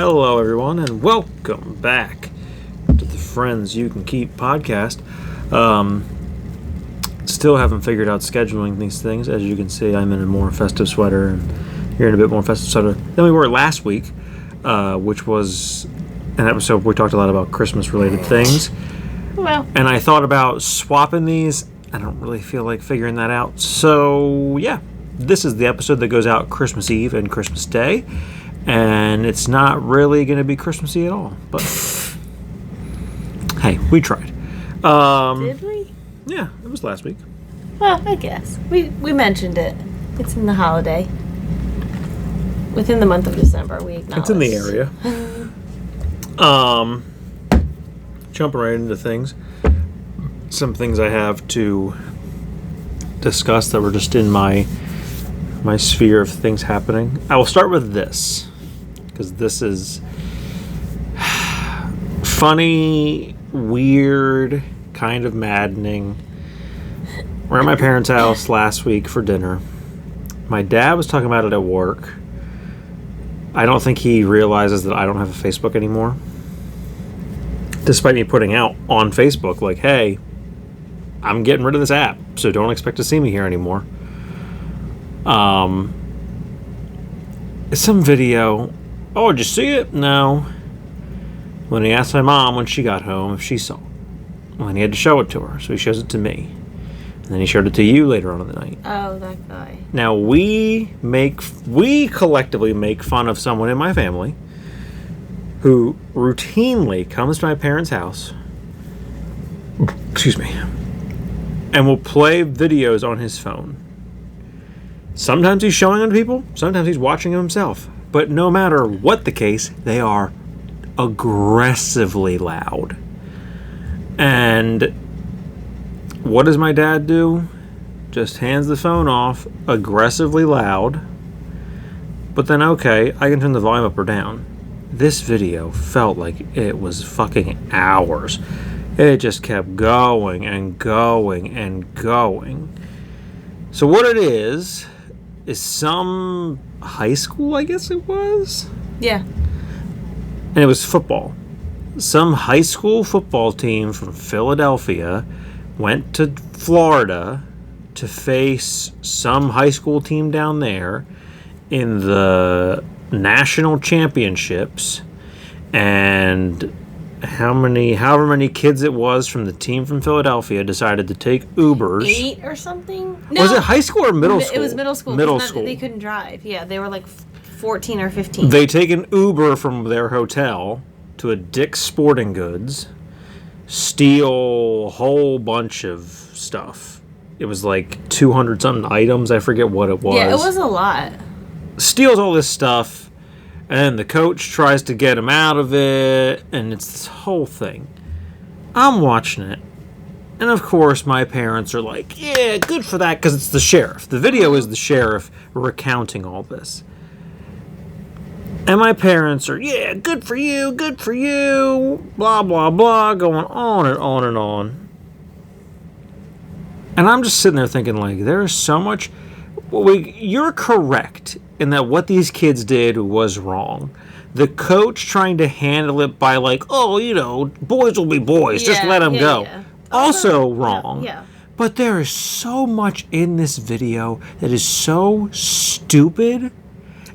Hello, everyone, and welcome back to the Friends You Can Keep podcast. Still haven't figured out scheduling these things. As you can see, I'm in a more festive sweater, and you're in a bit more festive sweater than we were last week, which was an episode where we talked a lot about Christmas-related things. Well, and I thought about swapping these. I don't really feel like figuring that out. So, yeah, this is the episode that goes out Christmas Eve and Christmas Day. And it's not really going to be Christmassy at all. But, hey, we tried. did we? Yeah, it was last week. Well, I guess. We mentioned it. It's in the holiday. Within the month of December, we acknowledge. It's in the area. Jumping right into things. Some things I have to discuss that were just in my sphere of things happening. I will start with this, because this is funny, weird, kind of maddening. We're at my parents' house last week for dinner. My dad was talking about it at work. I don't think he realizes that I don't have a Facebook anymore. Despite me putting out on Facebook, like, hey, I'm getting rid of this app, so don't expect to see me here anymore. Some video. Oh, did you see it? No. When he asked my mom when she got home if she saw it. Well, then he had to show it to her, so he shows it to me. And then he showed it to you later on in the night. Oh, that guy. Now, we collectively make fun of someone in my family who routinely comes to my parents' house, and will play videos on his phone. Sometimes he's showing them to people, sometimes he's watching them himself. But no matter what the case, they are aggressively loud. And what does my dad do? Just hands the phone off, aggressively loud. But then, okay, I can turn the volume up or down. This video felt like it was fucking hours. It just kept going and going and going. So what it is some high school, I guess it was? Yeah. And it was football. Some high school football team from Philadelphia went to Florida to face some high school team down there in the national championships, and however many kids it was from the team from Philadelphia decided to take Ubers. 8 or something? No. Was it high school or middle school? It was middle school. Middle school. They couldn't drive. Yeah, they were like 14 or 15. They take an Uber from their hotel to a Dick's Sporting Goods, steal a whole bunch of stuff. It was like 200-something items. I forget what it was. Yeah, it was a lot. Steals all this stuff, and the coach tries to get him out of it, and it's this whole thing. I'm watching it, and of course my parents are like, yeah, good for that, because it's the sheriff. The video is the sheriff recounting all this. And my parents are, yeah, good for you, blah, blah, blah, going on and on and on. And I'm just sitting there thinking, like, there's so much... You're correct in that what these kids did was wrong. The coach trying to handle it by like, oh, you know, boys will be boys, just let them go. Yeah. Also wrong. Yeah. But there is so much in this video that is so stupid.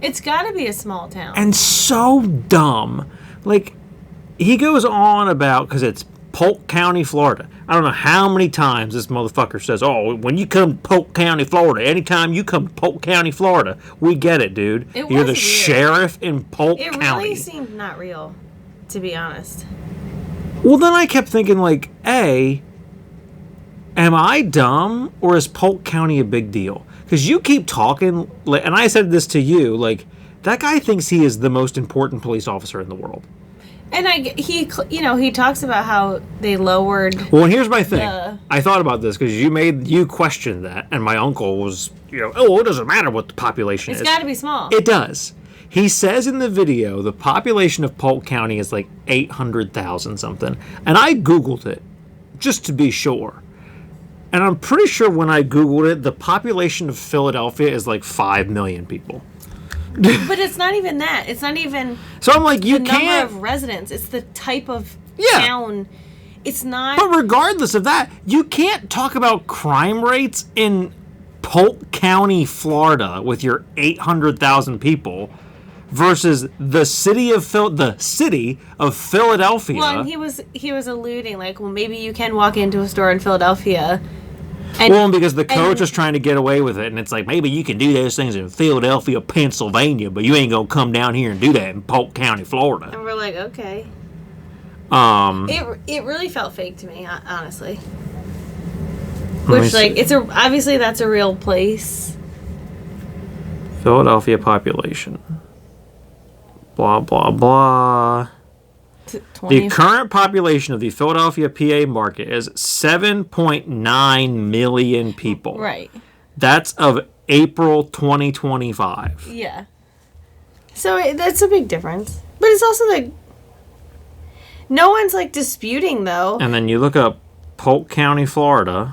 It's got to be a small town. And so dumb. Like, he goes on about, because it's Polk County, Florida. I don't know how many times this motherfucker says, oh, when you come to Polk County, Florida, anytime you come to Polk County, Florida, we get it, dude. You're the sheriff in Polk County. It really seemed not real, to be honest. Well, then I kept thinking, like, A, am I dumb, or is Polk County a big deal? Because you keep talking, and I said this to you, like, that guy thinks he is the most important police officer in the world. And he talks about how they lowered. Well, and here's my thing. I thought about this because you questioned that, and my uncle was, it doesn't matter what the population is. It's got to be small. It does. He says in the video the population of Polk County is like 800,000 something, and I Googled it just to be sure. And I'm pretty sure when I Googled it, the population of Philadelphia is like 5 million people. But it's not even that. It's not even So I'm like, you the can't. number of residents. It's the type of Yeah. town. It's not. But regardless of that, you can't talk about crime rates in Polk County, Florida, with your 800,000 people, versus the city of Philadelphia. Well, and he was alluding like, well, maybe you can walk into a store in Philadelphia. And, Well, because the coach is trying to get away with it, and it's like, maybe you can do those things in Philadelphia, Pennsylvania, but you ain't gonna come down here and do that in Polk County, Florida. And we're like, okay. It really felt fake to me, honestly. Which, like, obviously that's a real place. Philadelphia population. Blah, blah, blah. The current population of the Philadelphia, PA market is 7.9 million people. Right. That's of April 2025. Yeah. So that's a big difference. But it's also like, no one's like disputing though. And then you look up Polk County, Florida.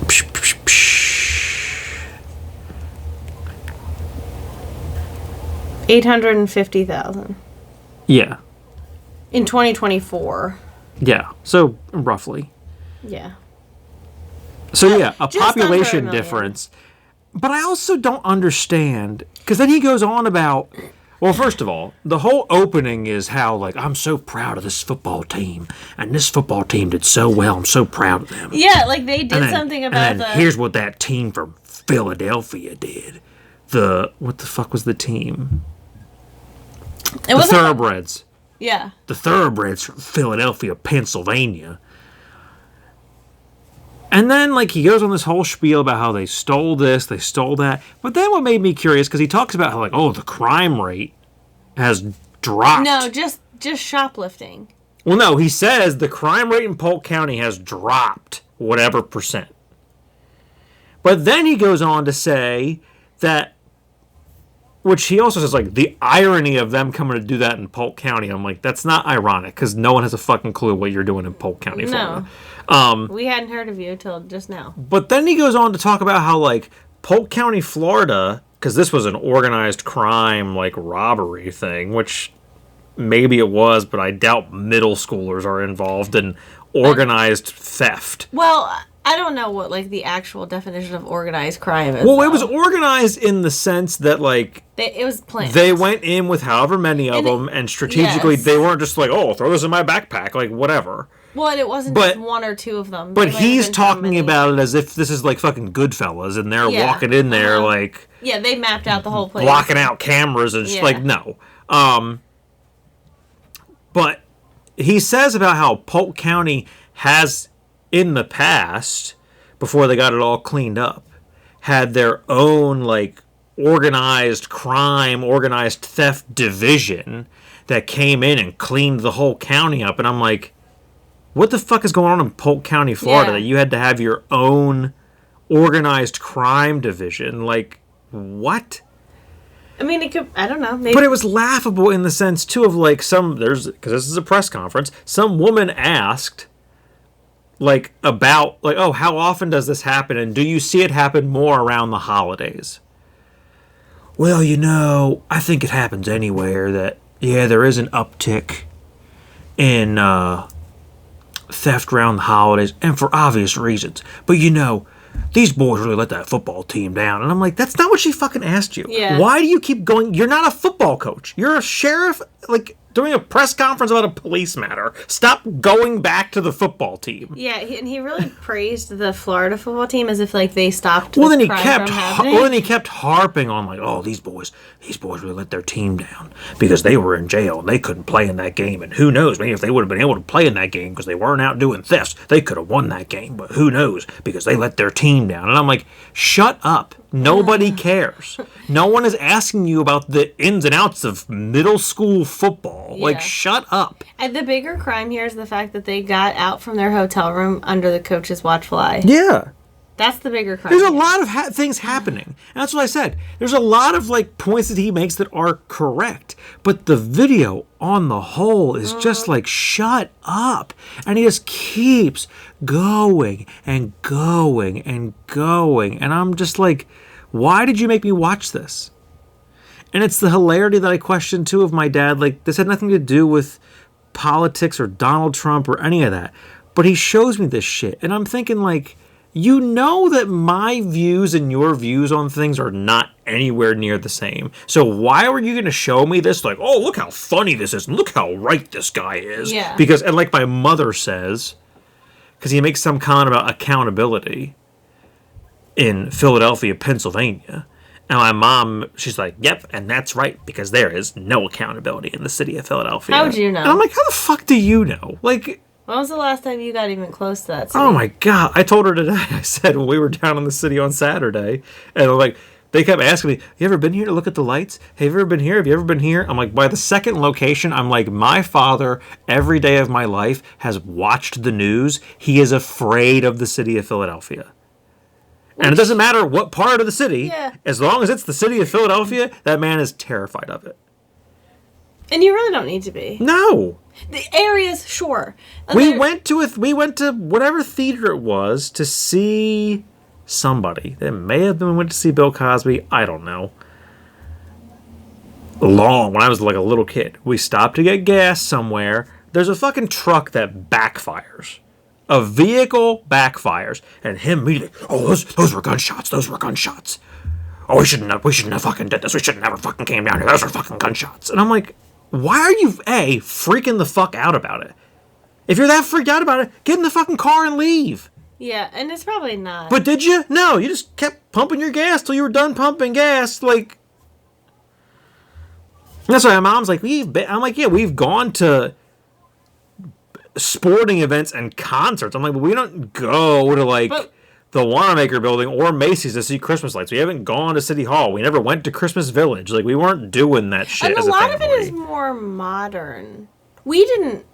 Psh, psh, psh. 850,000 Yeah. in 2024. Yeah. So roughly. Yeah. So yeah, a just population under 1 million. difference. But I also don't understand, because then he goes on about, well, first of all, the whole opening is how, like, I'm so proud of this football team, and this football team did so well, I'm so proud of them. Yeah, like they did And then- something about and then here's what that team from Philadelphia did. What the fuck was the team? it The was Thoroughbreds. yeah. The Thoroughbreds from Philadelphia, Pennsylvania. And then, like, he goes on this whole spiel about how they stole this, they stole that. But then what made me curious, because he talks about how, like, oh, the crime rate has dropped. No, just shoplifting. Well, no, he says the crime rate in Polk County has dropped whatever percent. But then he goes on to say that, which he also says, like, the irony of them coming to do that in Polk County. I'm like, that's not ironic, because no one has a fucking clue what you're doing in Polk County, Florida. We hadn't heard of you till just now. But then he goes on to talk about how, like, Polk County, Florida, because this was an organized crime, like, robbery thing, which maybe it was, but I doubt middle schoolers are involved in organized theft. Well, I don't know what like the actual definition of organized crime is. Well, it though. was organized in the sense that, like, It was planned. they went in with however many of And them, and strategically, yes. they weren't just like, oh, throw this in my backpack, like, whatever. Well, and it wasn't But- just one or two of them. But There might have he's been so talking many. about it as if this is like fucking Goodfellas, and they're Yeah. walking in there, Uh-huh. like, Yeah, they mapped out the whole place. blocking out cameras and just Yeah. like, no. But he says about how Polk County has, in the past, before they got it all cleaned up, had their own, like, organized crime, organized theft division that came in and cleaned the whole county up. And I'm like, what the fuck is going on in Polk County, Florida, Yeah. that you had to have your own organized crime division? Like, what? I mean, it could. I don't know. Maybe. But it was laughable in the sense, too, of, like, because this is a press conference, some woman asked, like, about, like, oh, how often does this happen, and do you see it happen more around the holidays? Well, I think it happens anywhere that, yeah, there is an uptick in theft around the holidays, and for obvious reasons. But, these boys really let that football team down. And I'm like, that's not what she fucking asked you. Yeah. Why do you keep going? You're not a football coach. You're a sheriff, like, doing a press conference about a police matter. Stop going back to the football team. Yeah, and he really praised the Florida football team as if like they stopped. Well, the then he crime kept. from happening. Well, then he kept harping on, like, oh, these boys really let their team down because they were in jail and they couldn't play in that game. And who knows? Maybe if they would have been able to play in that game because they weren't out doing thefts, they could have won that game. But who knows? Because they let their team down. And I'm like, shut up. Nobody cares. No one is asking you about the ins and outs of middle school football. Like, Yeah. shut up. And the bigger crime here is the fact that they got out from their hotel room under the coach's watchful eye. Yeah. That's the bigger question. There's a lot of things happening. And that's what I said. There's a lot of like points that he makes that are correct. But the video on the whole is just like, shut up. And he just keeps going and going and going. And I'm just like, why did you make me watch this? And it's the hilarity that I question too of my dad. Like, this had nothing to do with politics or Donald Trump or any of that. But he shows me this shit. And I'm thinking like, you know that my views and your views on things are not anywhere near the same. So why were you going to show me this? Like, oh, look how funny this is. And look how right this guy is. Yeah. Because, and like my mother says, because he makes some comment about accountability in Philadelphia, Pennsylvania. And my mom, she's like, yep, and that's right, because there is no accountability in the city of Philadelphia. How would you know? And I'm like, how the fuck do you know? Like... When was the last time you got even close to that city? Oh my God. I told her today, I said when we were down in the city on Saturday, and like, they kept asking me, you ever been here to look at the lights? Have you ever been here? Have you ever been here? I'm like, by the second location, I'm like, my father, every day of my life, has watched the news. He is afraid of the city of Philadelphia. And it doesn't matter what part of the city, as long as it's the city of Philadelphia, that man is terrified of it. And you really don't need to be. No. The areas, sure. We went to whatever theater it was to see somebody. It may have been went to see Bill Cosby. I don't know. When I was like a little kid. We stopped to get gas somewhere. There's a fucking truck that backfires. A vehicle backfires. And him immediately, oh, those were gunshots. Those were gunshots. Oh, we shouldn't have fucking did this. We should have never fucking came down here. Those were fucking gunshots. And I'm like, why are you, freaking the fuck out about it? If you're that freaked out about it, get in the fucking car and leave. Yeah, and it's probably not. But did you? No, you just kept pumping your gas till you were done pumping gas. Like, that's why my mom's like, I'm like, yeah, we've gone to sporting events and concerts. I'm like, but we don't go to like the Wanamaker building or Macy's to see Christmas lights. We haven't gone to City Hall. We never went to Christmas Village. Like, we weren't doing that shit and as a family. And a lot of it is more modern. We didn't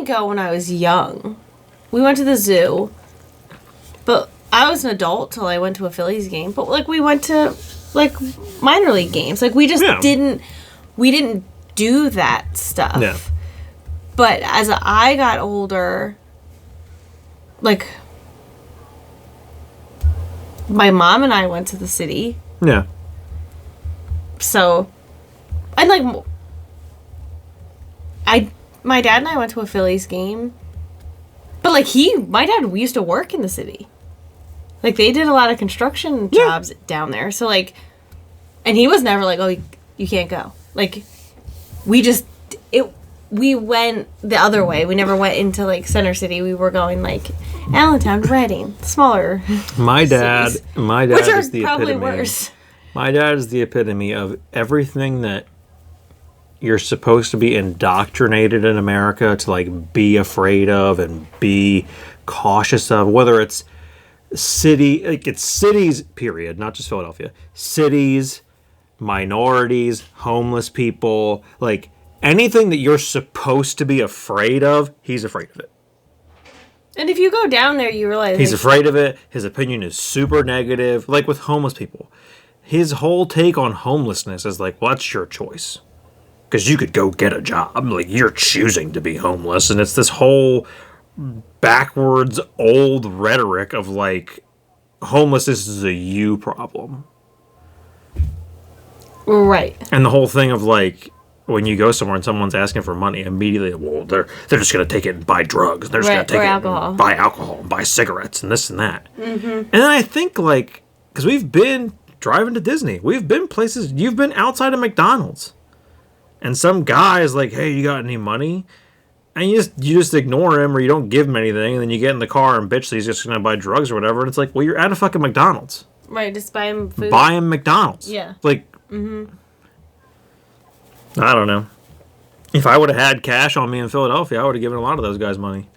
go when I was young. We went to the zoo. But I was an adult till I went to a Phillies game. But like, we went to like minor league games. Like, we just didn't do that stuff. Yeah. But as I got older, like, my mom and I went to the city. Yeah. So, and like, my dad and I went to a Phillies game. But like, my dad used to work in the city. Like, they did a lot of construction jobs down there. So like, and he was never like, oh, you can't go. Like, we went the other way. We never went into like Center City. We were going like Allentown, Reading, smaller. My dad cities, which is are the probably epitome. Worse. My dad is the epitome of everything that you're supposed to be indoctrinated in America to like be afraid of and be cautious of, whether it's it's cities, period, not just Philadelphia. Cities, minorities, homeless people, like anything that you're supposed to be afraid of, he's afraid of it. And if you go down there, you realize he's afraid of it. His opinion is super negative. Like with homeless people, his whole take on homelessness is like, well, that's your choice. Because you could go get a job. Like, you're choosing to be homeless. And it's this whole backwards old rhetoric of like, homelessness is a you problem. Right. And the whole thing of like, when you go somewhere and someone's asking for money, immediately, well, they're just going to take it and buy drugs. They're just going to take it and buy alcohol and buy cigarettes and this and that. Mm-hmm. And then I think, like, because we've been driving to Disney. We've been places, you've been outside of McDonald's. And some guy is like, hey, you got any money? And you just ignore him or you don't give him anything. And then you get in the car and bitch that he's just going to buy drugs or whatever. And it's like, well, you're at a fucking McDonald's. Right, just buy him food. Buy him McDonald's. Yeah. Like, I don't know. If I would have had cash on me in Philadelphia, I would have given a lot of those guys money.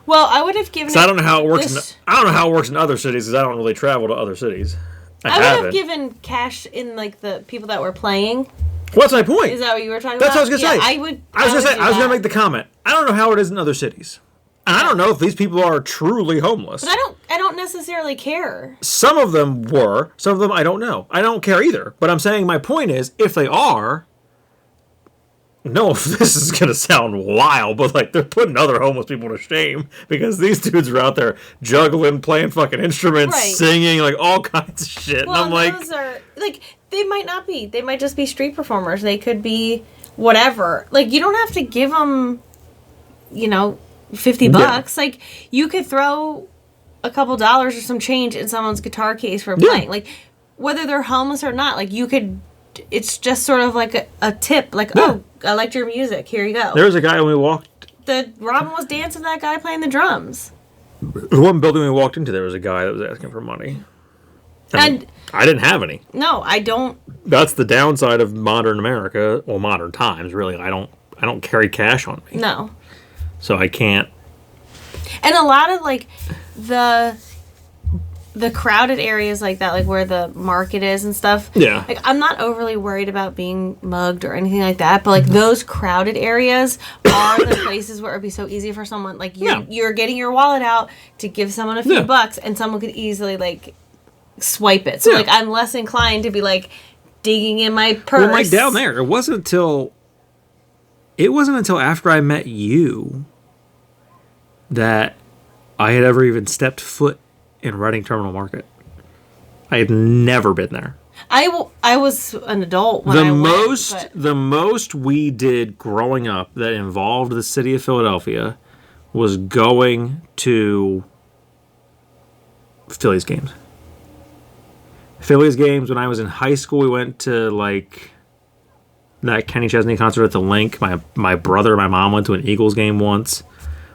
Well, I would have given. I don't know how it works. I don't know how it works in other cities because I don't really travel to other cities. I would have given cash in like the people that were playing. What's my point? Is that what you were talking That's about? what I was gonna say. I was gonna make the comment. I don't know how it is in other cities. And I don't know if these people are truly homeless. But I don't necessarily care. Some of them were. Some of them I don't know. I don't care either. But I'm saying my point is, if they are, no, this is going to sound wild, but like they're putting other homeless people to shame because these dudes are out there juggling, playing fucking instruments, Right. singing, like all kinds of shit. Well, and I'm those are, like, they might not be. They might just be street performers. They could be whatever. Like, you don't have to give them, $50. Yeah. Like, you could throw a couple dollars or some change in someone's guitar case for playing. Like, whether they're homeless or not, like, you could, it's just sort of like a tip. Like, oh, I liked your music. Here you go. There was a guy when we walked. Robin was dancing to that guy playing the drums. The one building we walked into, there was a guy that was asking for money. And I didn't have any. no, I don't. That's the downside of modern America, well, modern times, really. I don't carry cash on me. No. So I can't. And a lot of, like, the crowded areas like that, like where the market is and stuff. Yeah. Like, I'm not overly worried about being mugged or anything like that, but, like, those crowded areas are the places where it would be so easy for someone, like, you're getting your wallet out to give someone a few bucks, and someone could easily, like, swipe it. So, like, I'm less inclined to be, like, digging in my purse. Well, like, down there, it wasn't until after I met you that I had ever even stepped foot in Reading Terminal Market. I had never been there. I was an adult when I went. The most we did growing up that involved the city of Philadelphia was going to Phillies games. Phillies games, when I was in high school, we went to, like, that Kenny Chesney concert at the Link. My brother and my mom went to an Eagles game once.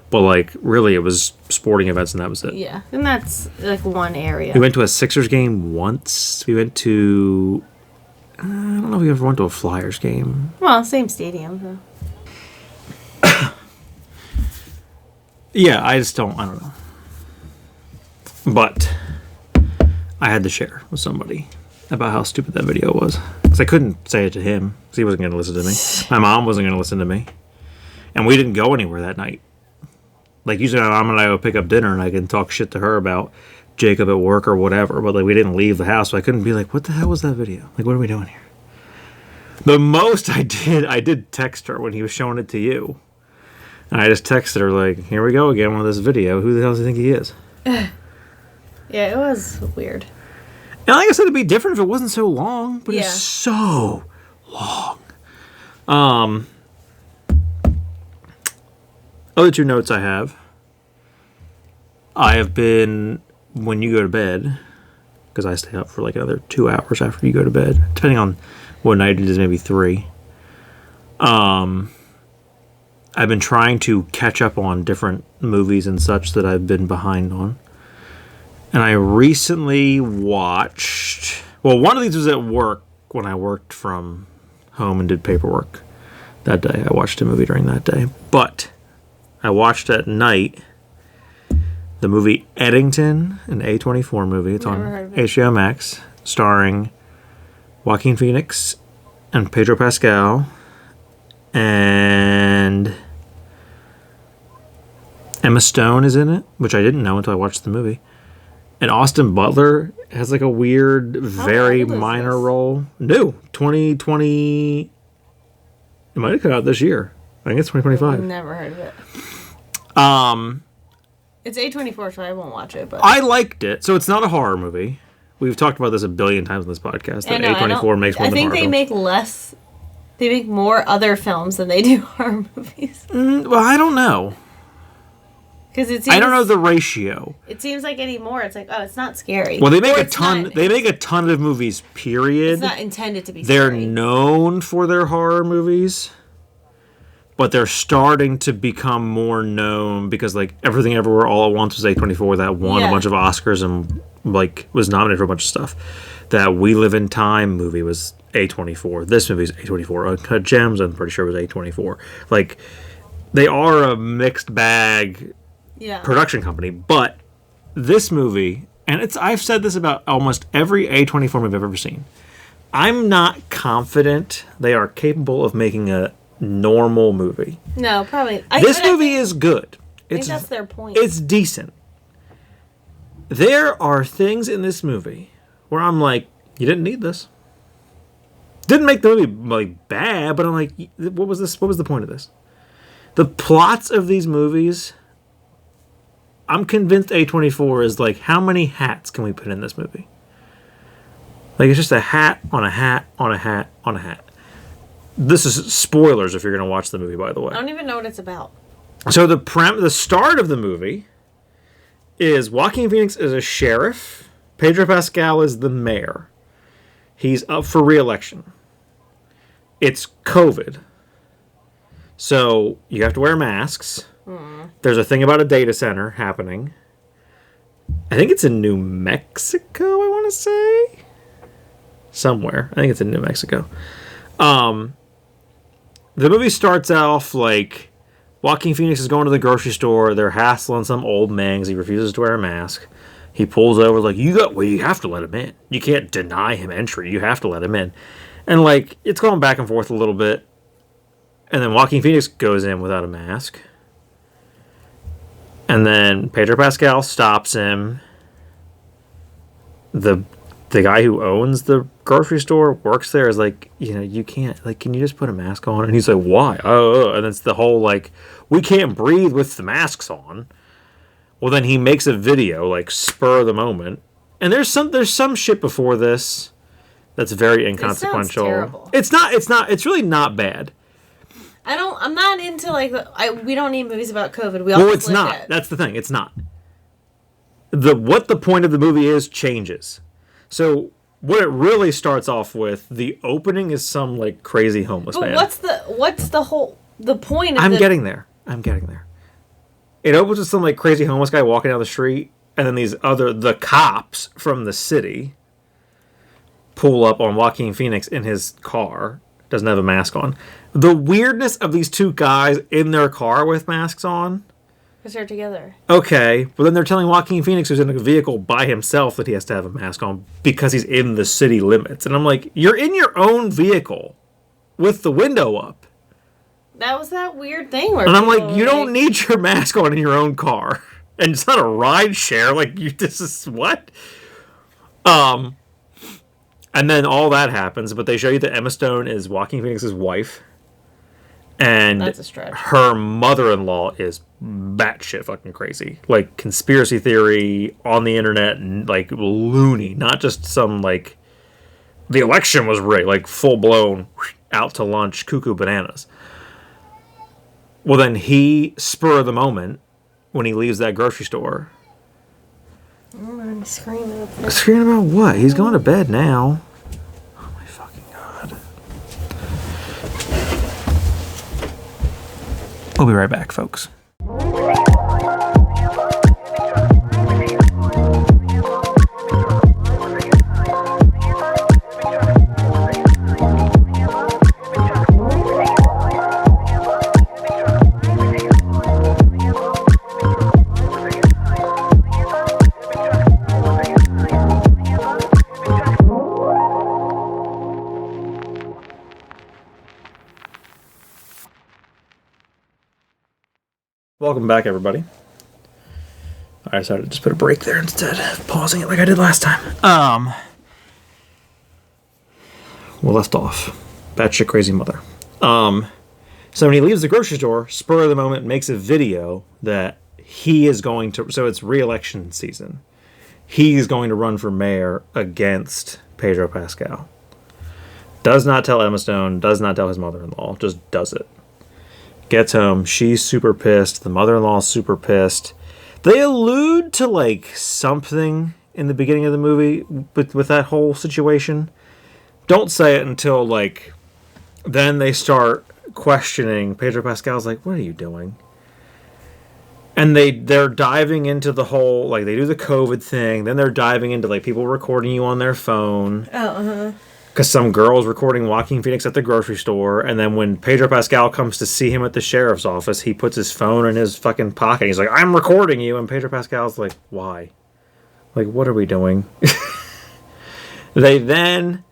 But, like, really, it was sporting events, and that was it. Yeah, and that's, like, one area. We went to a Sixers game once. We went to... I don't know if we ever went to a Flyers game. Well, same stadium, so. Yeah, I don't know. But I had to share with somebody about how stupid that video was. Because I couldn't say it to him, because he wasn't going to listen to me. My mom wasn't going to listen to me. And we didn't go anywhere that night. Like, usually my mom and I would pick up dinner and I can talk shit to her about Jacob at work or whatever, but, like, we didn't leave the house, so I couldn't be like, what the hell was that video? Like, what are we doing here? The most I did text her when he was showing it to you. And I just texted her, like, here we go again with this video. Who the hell does he think he is? Yeah, it was weird. And like I said, it'd be different if it wasn't so long, but it's so long. Other two notes I have been, when you go to bed, because I stay up for like another 2 hours after you go to bed, depending on what night it is, maybe 3. I've been trying to catch up on different movies and such that I've been behind on. And I recently watched, well, one of these was at work when I worked from home and did paperwork that day. I watched a movie during that day. But I watched at night the movie Eddington, an A24 movie. It's on HBO Max, starring Joaquin Phoenix and Pedro Pascal and Emma Stone is in it, which I didn't know until I watched the movie. And Austin Butler has like a weird, very minor role. New, 2020. It might have come out this year. I think it's 2025. I've never heard of it. It's A24, so I won't watch it. But I liked it. So it's not a horror movie. We've talked about this a billion times in this podcast. That A24 makes more than horror films. I think they make less. They make more other films than they do horror movies. Well, I don't know. Because I don't know the ratio. It seems like anymore, it's like, oh, it's not scary. Well, they make a ton. They make a ton of movies. Period. It's not intended to be. They're scary. known for their horror movies, but they're starting to become more known because, like, Everything Everywhere All at Once was A24 that won a bunch of Oscars and, like, was nominated for a bunch of stuff. That We Live in Time movie was A24. This movie is A24. Uncut Gems, I'm pretty sure, was A24. Like, they are a mixed bag. Production company, but this movie, and I've said this about almost every A24 movie I've ever seen. I'm not confident they are capable of making a normal movie. No, probably. This movie is good. think that's their point. It's decent. There are things in this movie where I'm like, you didn't need this. Didn't make the movie like bad, but I'm like, what was this? What was the point of this? The plots of these movies, I'm convinced A24 is like, how many hats can we put in this movie? Like, it's just a hat on a hat on a hat on a hat. This is spoilers if you're going to watch the movie, by the way. I don't even know what it's about. So the start of the movie is Joaquin Phoenix is a sheriff. Pedro Pascal is the mayor. He's up for re-election. It's COVID. So you have to wear masks. There's a thing about a data center happening. I think it's in New Mexico, I want to say. Somewhere. I think it's in New Mexico. The movie starts off like Joaquin Phoenix is going to the grocery store. They're hassling some old man because he refuses to wear a mask. He pulls over like, you have to let him in. You can't deny him entry. You have to let him in. And like, it's going back and forth a little bit. And then Joaquin Phoenix goes in without a mask. And then Pedro Pascal stops him. The guy who owns the grocery store works there is like, you can't, like, can you just put a mask on? And he's like, why? Oh, and it's the whole like, we can't breathe with the masks on. Well, then he makes a video, like, spur of the moment. And there's some shit before this that's very inconsequential. It sounds terrible. It's really not bad. I'm not into, like, we don't need movies about COVID. Well, it's not. That's the thing. It's not. What the point of the movie is changes. So what it really starts off with, the opening is some like crazy homeless man. What's the point of I'm getting there. It opens with some like crazy homeless guy walking down the street, and then the cops from the city pull up on Joaquin Phoenix in his car. Doesn't have a mask on. The weirdness of these two guys in their car with masks on. Because they're together. Okay, but then they're telling Joaquin Phoenix, who's in a vehicle by himself, that he has to have a mask on because he's in the city limits. And I'm like, you're in your own vehicle with the window up. That was that weird thing where. And I'm like, you don't need your mask on in your own car, and it's not a ride share. Like, this is what. And then all that happens, but they show you that Emma Stone is Joaquin Phoenix's wife. And that's a stretch. Her mother-in-law is batshit fucking crazy. Like, conspiracy theory on the internet, like, loony. Not just some, like, the election was rigged, like, full-blown, out to lunch, cuckoo bananas. Well, then he, spur of the moment, when he leaves that grocery store. I'm screaming. Screaming about what? He's going to bed now. Oh, my fucking God. We'll be right back, folks. Welcome back, everybody. I decided to just put a break there instead of pausing it like I did last time. We left off. Batshit crazy mother. So when he leaves the grocery store, spur of the moment makes a video that he is going to... So it's re-election season. He's going to run for mayor against Pedro Pascal. Does not tell Emma Stone, does not tell his mother-in-law, just does it. Gets home, she's super pissed, the mother-in-law's super pissed. They allude to, like, something in the beginning of the movie with that whole situation. Don't say it until, like, then they start questioning. Pedro Pascal's like, what are you doing? And they're diving into the whole, like, they do the COVID thing, then they're diving into, like, people recording you on their phone. Oh, uh-huh. Because some girl's recording Joaquin Phoenix at the grocery store, and then when Pedro Pascal comes to see him at the sheriff's office, he puts his phone in his fucking pocket. He's like, I'm recording you, and Pedro Pascal's like, why? Like, what are we doing? They then...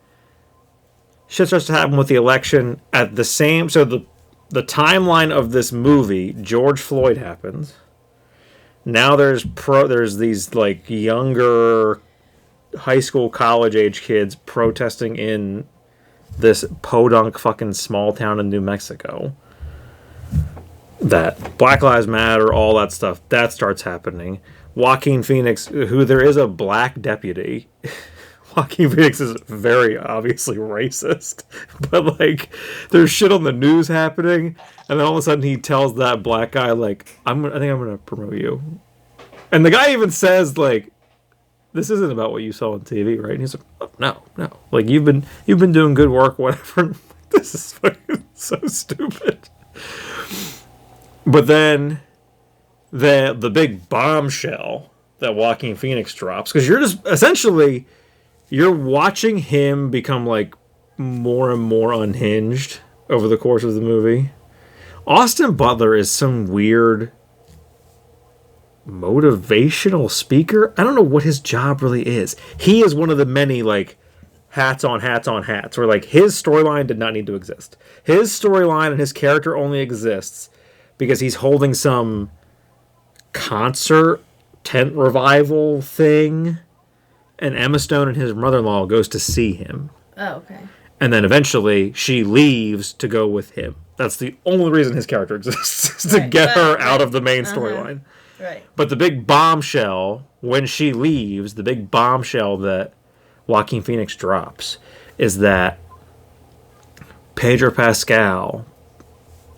Shit starts to happen with the election at the same... So the timeline of this movie, George Floyd happens. Now there's these like younger high school, college age kids protesting in this podunk fucking small town in New Mexico. That Black Lives Matter, all that stuff, that starts happening. Joaquin Phoenix, who there is a black deputy. Joaquin Phoenix is very obviously racist, but like there's shit on the news happening, and then all of a sudden he tells that black guy like, I think I'm gonna promote you," and the guy even says like, "This isn't about what you saw on TV, right?" And he's like, "Oh, no, like you've been doing good work, whatever." This is fucking so stupid. But then the big bombshell that Joaquin Phoenix drops, because you're just essentially you're watching him become like more and more unhinged over the course of the movie. Austin Butler is some weird motivational speaker. I don't know what his job really is. He is one of the many like hats on hats on hats where like his storyline did not need to exist. His storyline and his character only exists because he's holding some concert tent revival thing, and Emma Stone and his mother-in-law goes to see him. Oh, okay. And then eventually she leaves to go with him. That's the only reason his character exists, is to get her out of the main storyline. Right. But the big bombshell, when she leaves, the big bombshell that Joaquin Phoenix drops is that Pedro Pascal,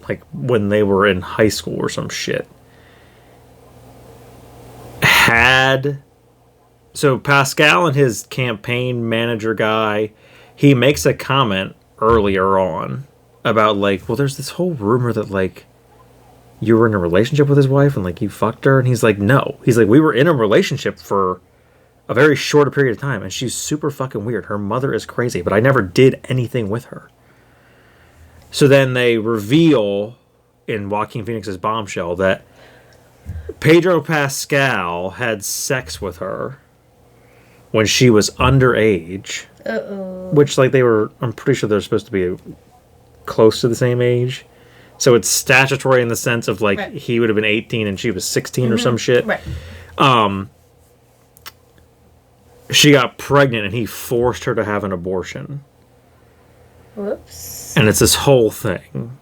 like when they were in high school or some shit, so Pascal and his campaign manager guy, he makes a comment earlier on about like, well, there's this whole rumor that like you were in a relationship with his wife and like you fucked her, and he's like, no, he's like, we were in a relationship for a very short period of time, and she's super fucking weird. Her mother is crazy, but I never did anything with her. So then they reveal in Joaquin Phoenix's bombshell that Pedro Pascal had sex with her when she was underage. Uh-oh. Which, like, I'm pretty sure they're supposed to be close to the same age. So it's statutory in the sense of, like, he would have been 18 and she was 16 or some shit. Right. She got pregnant and he forced her to have an abortion. Whoops. And it's this whole thing.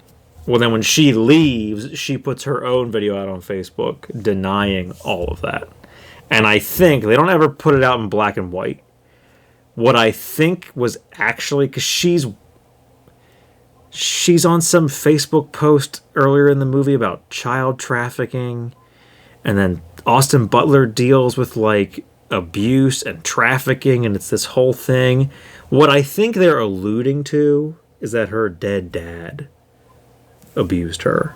Well, then when she leaves, she puts her own video out on Facebook denying all of that. And I think they don't ever put it out in black and white. What I think was actually, because she's on some Facebook post earlier in the movie about child trafficking, and then Austin Butler deals with like abuse and trafficking, and it's this whole thing. What I think they're alluding to is that her dead dad abused her.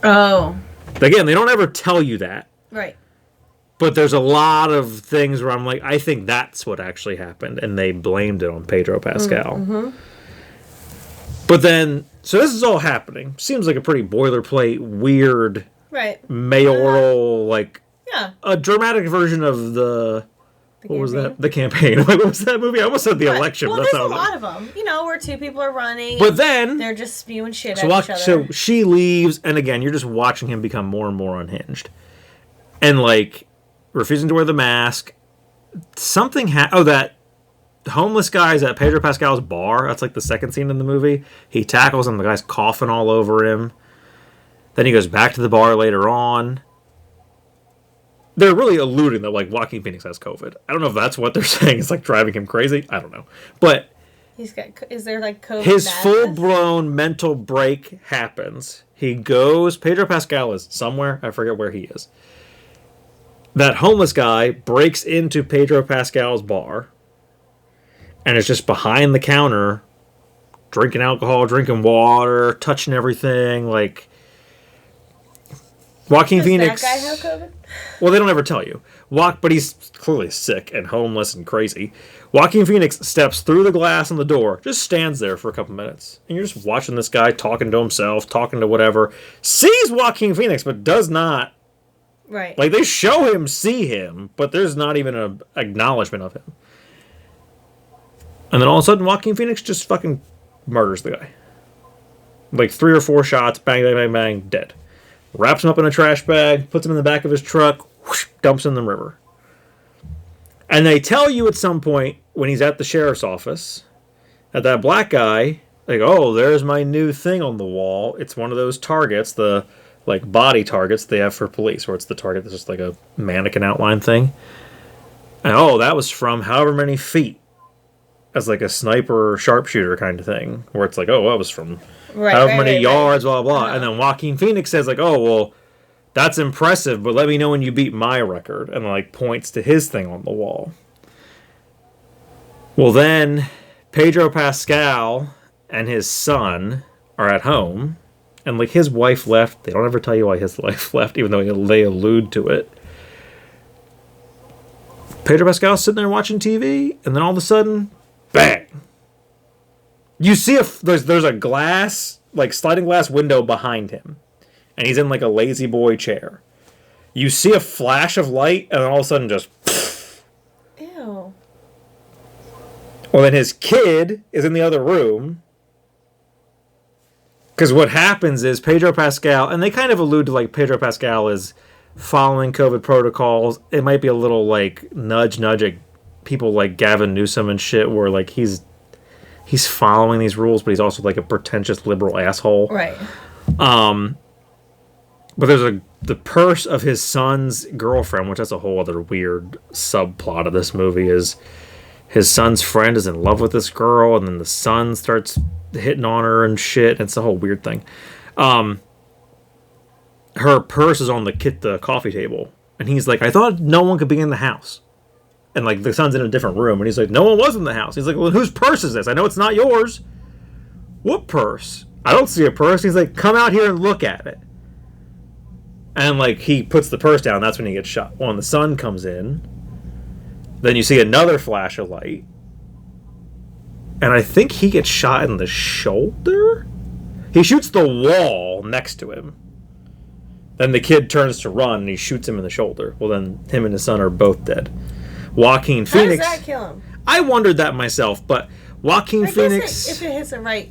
Oh. Again, they don't ever tell you that. Right. But there's a lot of things where I'm like, I think that's what actually happened, and they blamed it on Pedro Pascal. Mm-hmm. But then, so this is all happening. Seems like a pretty boilerplate, weird, mayoral, like, a dramatic version of the what was that? The campaign. Like, what was that movie? I almost said the election. Well, there's a lot of them. You know, where two people are running. But then they're just spewing shit at each other. So she leaves, and again, you're just watching him become more and more unhinged. And, like, refusing to wear the mask. Something that homeless guy's at Pedro Pascal's bar. That's, like, the second scene in the movie. He tackles him. The guy's coughing all over him. Then he goes back to the bar later on. They're really alluding that, like, Joaquin Phoenix has COVID. I don't know if that's what they're saying. It's, like, driving him crazy. I don't know. But is there, like, COVID his full-blown mental break happens. He goes... Pedro Pascal is somewhere. I forget where he is. That homeless guy breaks into Pedro Pascal's bar and is just behind the counter drinking alcohol, drinking water, touching everything, like... Joaquin Phoenix... Does that guy have COVID? Well, they don't ever tell you. But he's clearly sick and homeless and crazy. Joaquin Phoenix steps through the glass on the door, just stands there for a couple minutes. And you're just watching this guy talking to himself, talking to whatever. Sees Joaquin Phoenix, but does not... Right. Like, they show him see him, but there's not even an acknowledgement of him. And then all of a sudden, Joaquin Phoenix just fucking murders the guy. Like, 3 or 4 shots, bang, bang, bang, bang, dead. Wraps him up in a trash bag, puts him in the back of his truck, whoosh, dumps in the river. And they tell you at some point when he's at the sheriff's office that black guy, like, oh, there's my new thing on the wall. It's one of those targets, the like body targets they have for police, where it's the target that's just like a mannequin outline thing. And oh, that was from however many feet, as like a sniper or sharpshooter kind of thing, where it's like, oh, that was from however many yards, blah, blah, blah. And then Joaquin Phoenix says like, oh, well, that's impressive, but let me know when you beat my record. And like points to his thing on the wall. Well, then Pedro Pascal and his son are at home. And like his wife left. They don't ever tell you why his wife left, even though they allude to it. Pedro Pascal's sitting there watching TV. And then all of a sudden, bang. You see there's a glass, like sliding glass window behind him. And he's in like a lazy boy chair. You see a flash of light, and then all of a sudden just... Ew. Well, then his kid is in the other room. Because what happens is Pedro Pascal... And they kind of allude to like Pedro Pascal is following COVID protocols. It might be a little like nudge at people like Gavin Newsom and shit, where like he's following these rules, but he's also like a pretentious liberal asshole. Right. But there's the purse of his son's girlfriend, which that's a whole other weird subplot of this movie, is his son's friend is in love with this girl, and then the son starts hitting on her and shit. And it's a whole weird thing. Her purse is on the coffee table, and he's like, I thought no one could be in the house. And like the son's in a different room, and he's like, no one was in the house. He's like, well, whose purse is this? I know it's not yours. What purse? I don't see a purse. He's like, come out here and look at it. And, like, he puts the purse down. That's when he gets shot. Well, when the sun comes in, then you see another flash of light. And I think he gets shot in the shoulder? He shoots the wall next to him. Then the kid turns to run, and he shoots him in the shoulder. Well, then him and his son are both dead. Joaquin Phoenix... How does that kill him? I wondered that myself, but Joaquin Phoenix... If it hits him right...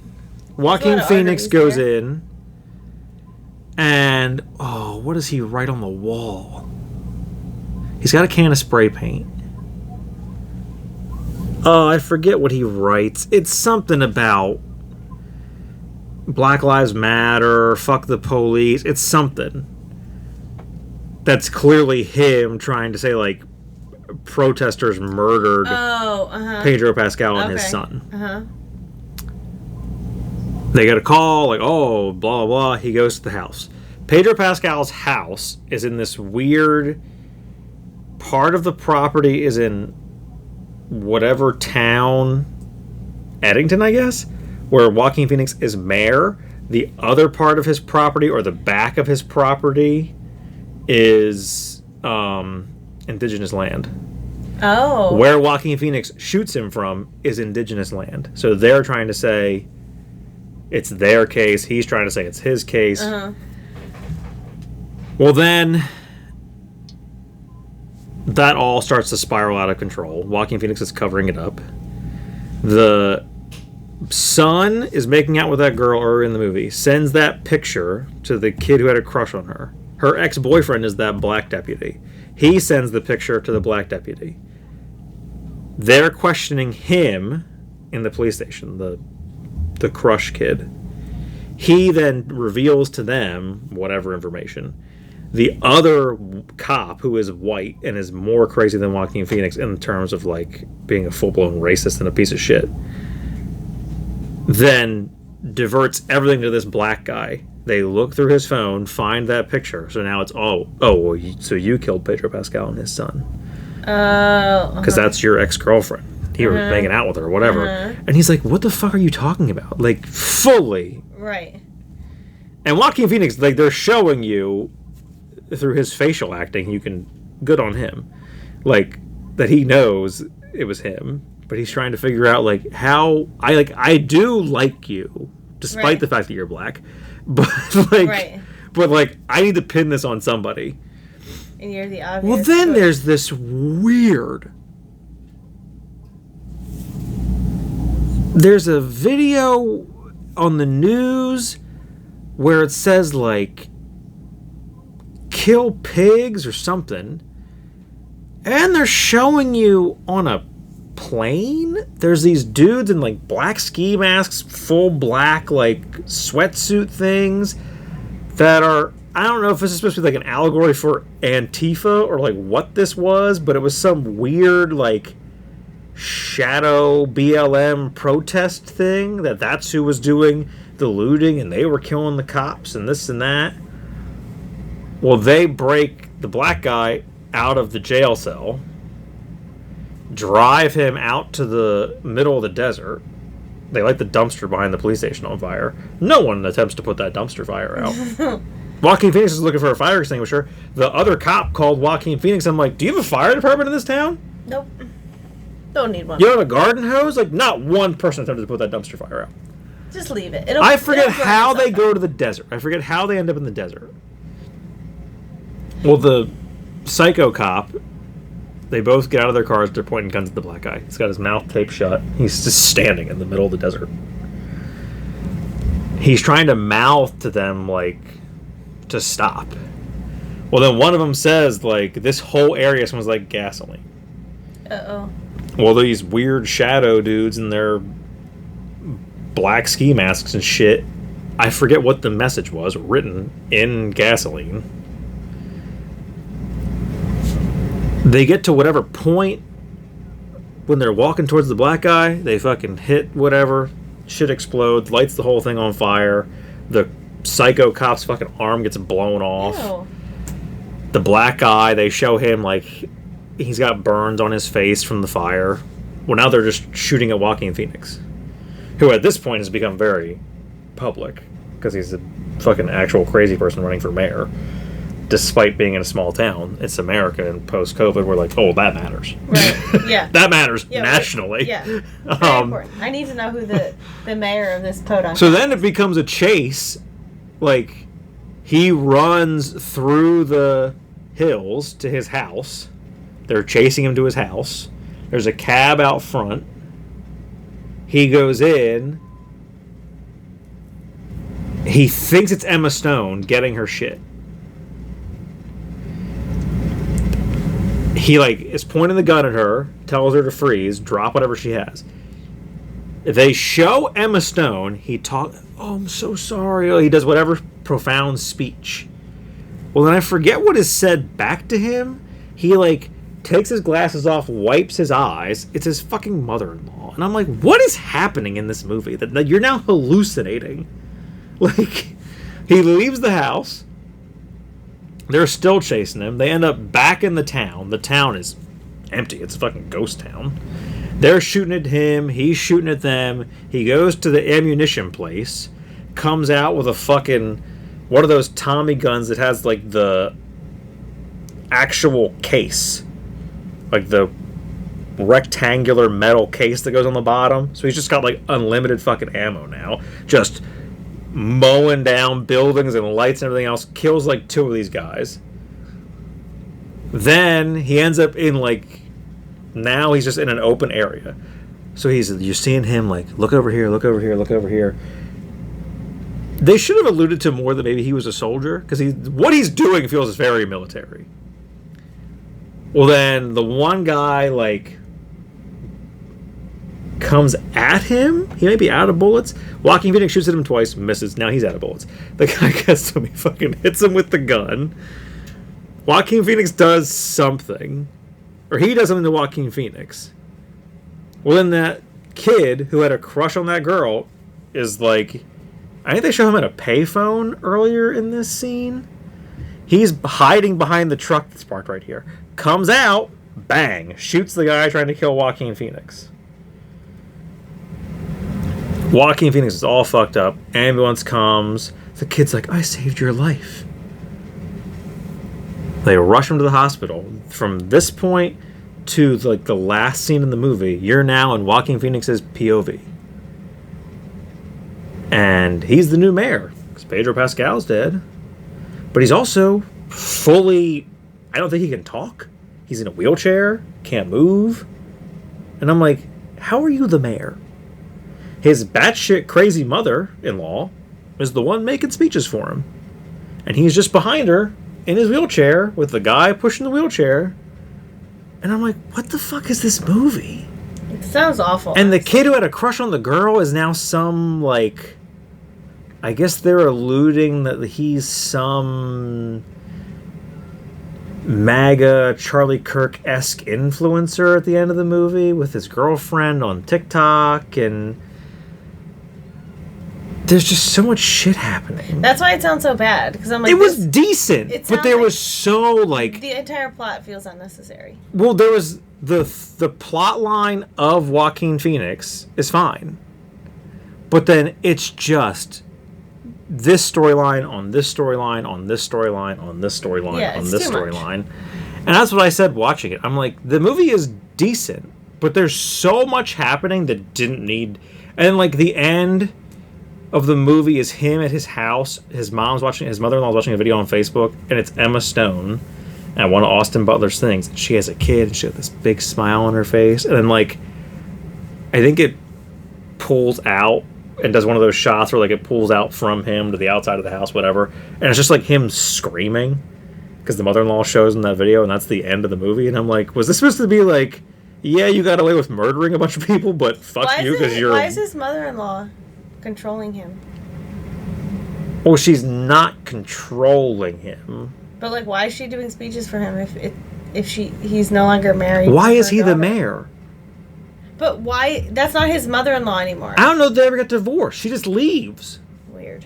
Joaquin Phoenix goes in... And, oh, what does he write on the wall? He's got a can of spray paint. Oh, I forget what he writes. It's something about Black Lives Matter, fuck the police. It's something. That's clearly him trying to say, like, protesters murdered Pedro Pascal and his son. They get a call, like, oh, blah, blah, blah. He goes to the house. Pedro Pascal's house is in this weird... Part of the property is in whatever town... Eddington, I guess? Where Joaquin Phoenix is mayor. The other part of his property, or the back of his property, is indigenous land. Oh. Where Joaquin Phoenix shoots him from is indigenous land. So they're trying to say... It's their case. He's trying to say it's his case. Well, then that all starts to spiral out of control. Joaquin Phoenix is covering it up. The son is making out with that girl earlier in the movie. Sends that picture to the kid who had a crush on her. Her ex-boyfriend is that black deputy. He sends the picture to the black deputy. They're questioning him in the police station, the crush kid. He then reveals to them whatever information. The other cop, who is white and is more crazy than Joaquin Phoenix in terms of like being a full-blown racist and a piece of shit, then diverts everything to this black guy. They look through his phone, find that picture. So now it's so you killed Pedro Pascal and his son. Because that's your ex-girlfriend. He was hanging out with her or whatever. And he's like, what the fuck are you talking about? Like, fully. Right. And Joaquin Phoenix, like, they're showing you through his facial acting, good on him. Like, that he knows it was him. But he's trying to figure out, like, how... I do like you, despite the fact that you're black. But, like, I need to pin this on somebody. And you're the obvious... Well, then there's this weird... There's a video on the news where it says, like, kill pigs or something. And they're showing you on a plane. There's these dudes in like black ski masks, full black like sweatsuit things that are, I don't know if this is supposed to be like an allegory for Antifa or like what this was, but it was some weird like shadow BLM protest thing that's who was doing the looting and they were killing the cops and this and that. Well, they break the black guy out of the jail cell, drive him out to the middle of the desert. They light the dumpster behind the police station on fire. No one attempts to put that dumpster fire out. Joaquin Phoenix is looking for a fire extinguisher. The other cop called Joaquin Phoenix. I'm like, do you have a fire department in this town? Nope. Don't need one. You have a garden hose? Like, not one person attempted to put that dumpster fire out. Just leave it. I forget how they go to the desert. I forget how they end up in the desert. Well, the psycho cop, they both get out of their cars. They're pointing guns at the black guy. He's got his mouth taped shut. He's just standing in the middle of the desert. He's trying to mouth to them, like, to stop. Well, then one of them says, like, this whole area smells like gasoline. Uh-oh. Well, these weird shadow dudes in their black ski masks and shit, I forget what the message was, written in gasoline. They get to whatever point when they're walking towards the black guy, they fucking hit whatever, shit explodes, lights the whole thing on fire. The psycho cop's fucking arm gets blown off. Ew. The black guy, they show him like he's got burns on his face from the fire. Well, now they're just shooting at Joaquin Phoenix, who at this point has become very public because he's a fucking actual crazy person running for mayor. Despite being in a small town, it's America, and post-COVID, we're like, oh, that matters. Right, yeah. That matters nationally. Yeah, very important. I need to know who the mayor of this podunk So then it becomes a chase. Like, he runs through the hills to his house. They're chasing him to his house. There's a cab out front. He goes in. He thinks it's Emma Stone getting her shit. He, like, is pointing the gun at her, tells her to freeze, drop whatever she has. They show Emma Stone. He talks, oh, I'm so sorry. He does whatever profound speech. Well, then I forget what is said back to him. He, like, takes his glasses off, wipes his eyes. It's his fucking mother-in-law. And I'm like, what is happening in this movie? That you're now hallucinating. Like, he leaves the house. They're still chasing him. They end up back in the town. The town is empty. It's a fucking ghost town. They're shooting at him. He's shooting at them. He goes to the ammunition place. Comes out with a fucking... One of those Tommy guns that has, like, the actual case. Like, the rectangular metal case that goes on the bottom. So he's just got, like, unlimited fucking ammo now. Just mowing down buildings and lights and everything else. Kills, like, 2 of these guys. Then he ends up in, like... Now he's just in an open area. So you're seeing him, like, look over here, look over here, look over here. They should have alluded to more that maybe he was a soldier, because what he's doing feels very military. Well, then the one guy, like, comes at him. He might be out of bullets. Joaquin Phoenix shoots at him twice, misses. Now he's out of bullets. The guy gets him, he fucking hits him with the gun. Joaquin Phoenix does something. Or he does something to Joaquin Phoenix. Well, then that kid who had a crush on that girl is like... I think they show him at a payphone earlier in this scene. He's hiding behind the truck that's parked right here. Comes out, bang, shoots the guy trying to kill Joaquin Phoenix. Joaquin Phoenix is all fucked up. Ambulance comes. The kid's like, I saved your life. They rush him to the hospital. From this point to, like, the last scene in the movie, you're now in Joaquin Phoenix's POV. And he's the new mayor, because Pedro Pascal's dead. But he's also fully... I don't think he can talk. He's in a wheelchair, can't move. And I'm like, how are you the mayor? His batshit crazy mother-in-law is the one making speeches for him. And he's just behind her in his wheelchair with the guy pushing the wheelchair. And I'm like, what the fuck is this movie? It sounds awful. And the kid who had a crush on the girl is now some, like... I guess they're alluding that he's some... MAGA Charlie Kirk-esque influencer at the end of the movie with his girlfriend on TikTok, and... There's just so much shit happening. That's why it sounds so bad, because I'm like... It was decent, but there was so, like... The entire plot feels unnecessary. Well, there was... The plot line of Joaquin Phoenix is fine. But then it's just... this storyline, on this storyline, on this storyline, on this storyline, on this storyline. And that's what I said watching it. I'm like, the movie is decent, but there's so much happening that didn't need... And, like, the end... of the movie is him at his house. His mother-in-law's watching a video on Facebook, and it's Emma Stone at one of Austin Butler's things. She has a kid, and she has this big smile on her face, and then, like, I think it pulls out and does one of those shots where, like, it pulls out from him to the outside of the house, whatever, and it's just like him screaming because the mother-in-law shows in that video, and that's the end of the movie. And I'm like, was this supposed to be like, yeah, you got away with murdering a bunch of people, but fuck you because you're... Why is his mother-in-law controlling him? Well, she's not controlling him. But, like, why is she doing speeches for him if he's no longer married? Why is he the mayor? But why? That's not his mother-in-law anymore. I don't know if they ever got divorced. She just leaves. Weird.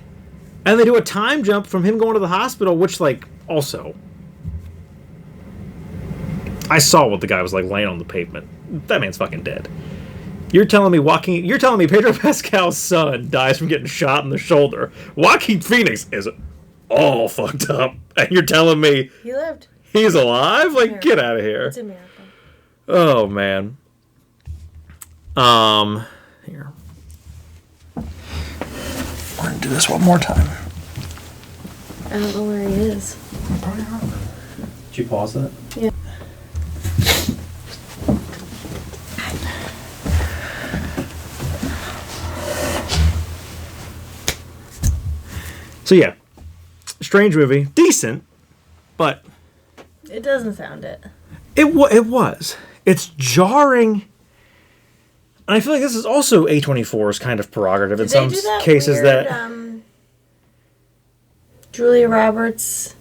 And they do a time jump from him going to the hospital, which, like, also... I saw what the guy was, like, laying on the pavement. That man's fucking dead. You're telling me Pedro Pascal's son dies from getting shot in the shoulder. Joaquin Phoenix is all fucked up. And you're telling me... He lived. He's alive? Like, get out of here. It's a miracle. Oh, man. Here. We're gonna do this one more time. I don't know where he is. Probably not. Did you pause that? Yeah. So yeah, strange movie, decent, but it doesn't sound it. It was. It's jarring, and I feel like this is also A24's kind of prerogative in some cases. Weird, Julia Roberts,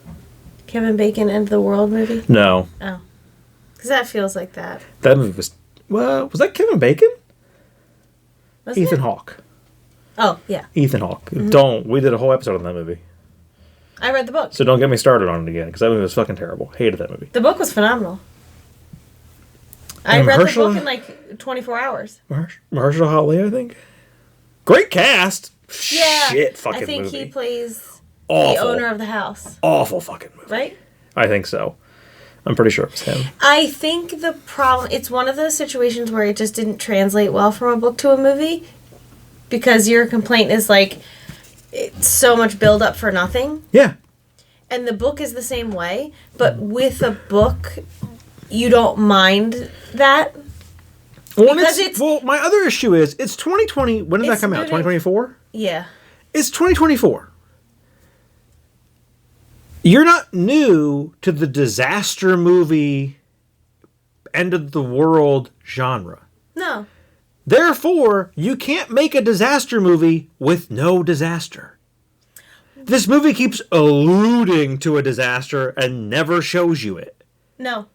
Kevin Bacon, End of the World movie. No. Oh, because that feels like that. That movie was was that Kevin Bacon? Was Ethan it? Hawke. Oh, yeah. Ethan Hawke. Mm-hmm. We did a whole episode on that movie. I read the book. So don't get me started on it again, because that movie was fucking terrible. Hated that movie. The book was phenomenal. I read the book in like 24 hours. Mahershala Ali, I think. Great cast. Yeah. Shit fucking movie. I think he plays awful. the owner of the house. Awful fucking movie. Right? I think so. I'm pretty sure it was him. I think the problem... It's one of those situations where it just didn't translate well from a book to a movie. Because your complaint is like, it's so much build up for nothing. Yeah. And the book is the same way. But with a book, you don't mind that. Well, my other issue is, it's 2020. When did that come out? 2024? Yeah. It's 2024. You're not new to the disaster movie, end of the world genre. No. Therefore, you can't make a disaster movie with no disaster. This movie keeps alluding to a disaster and never shows you it. No.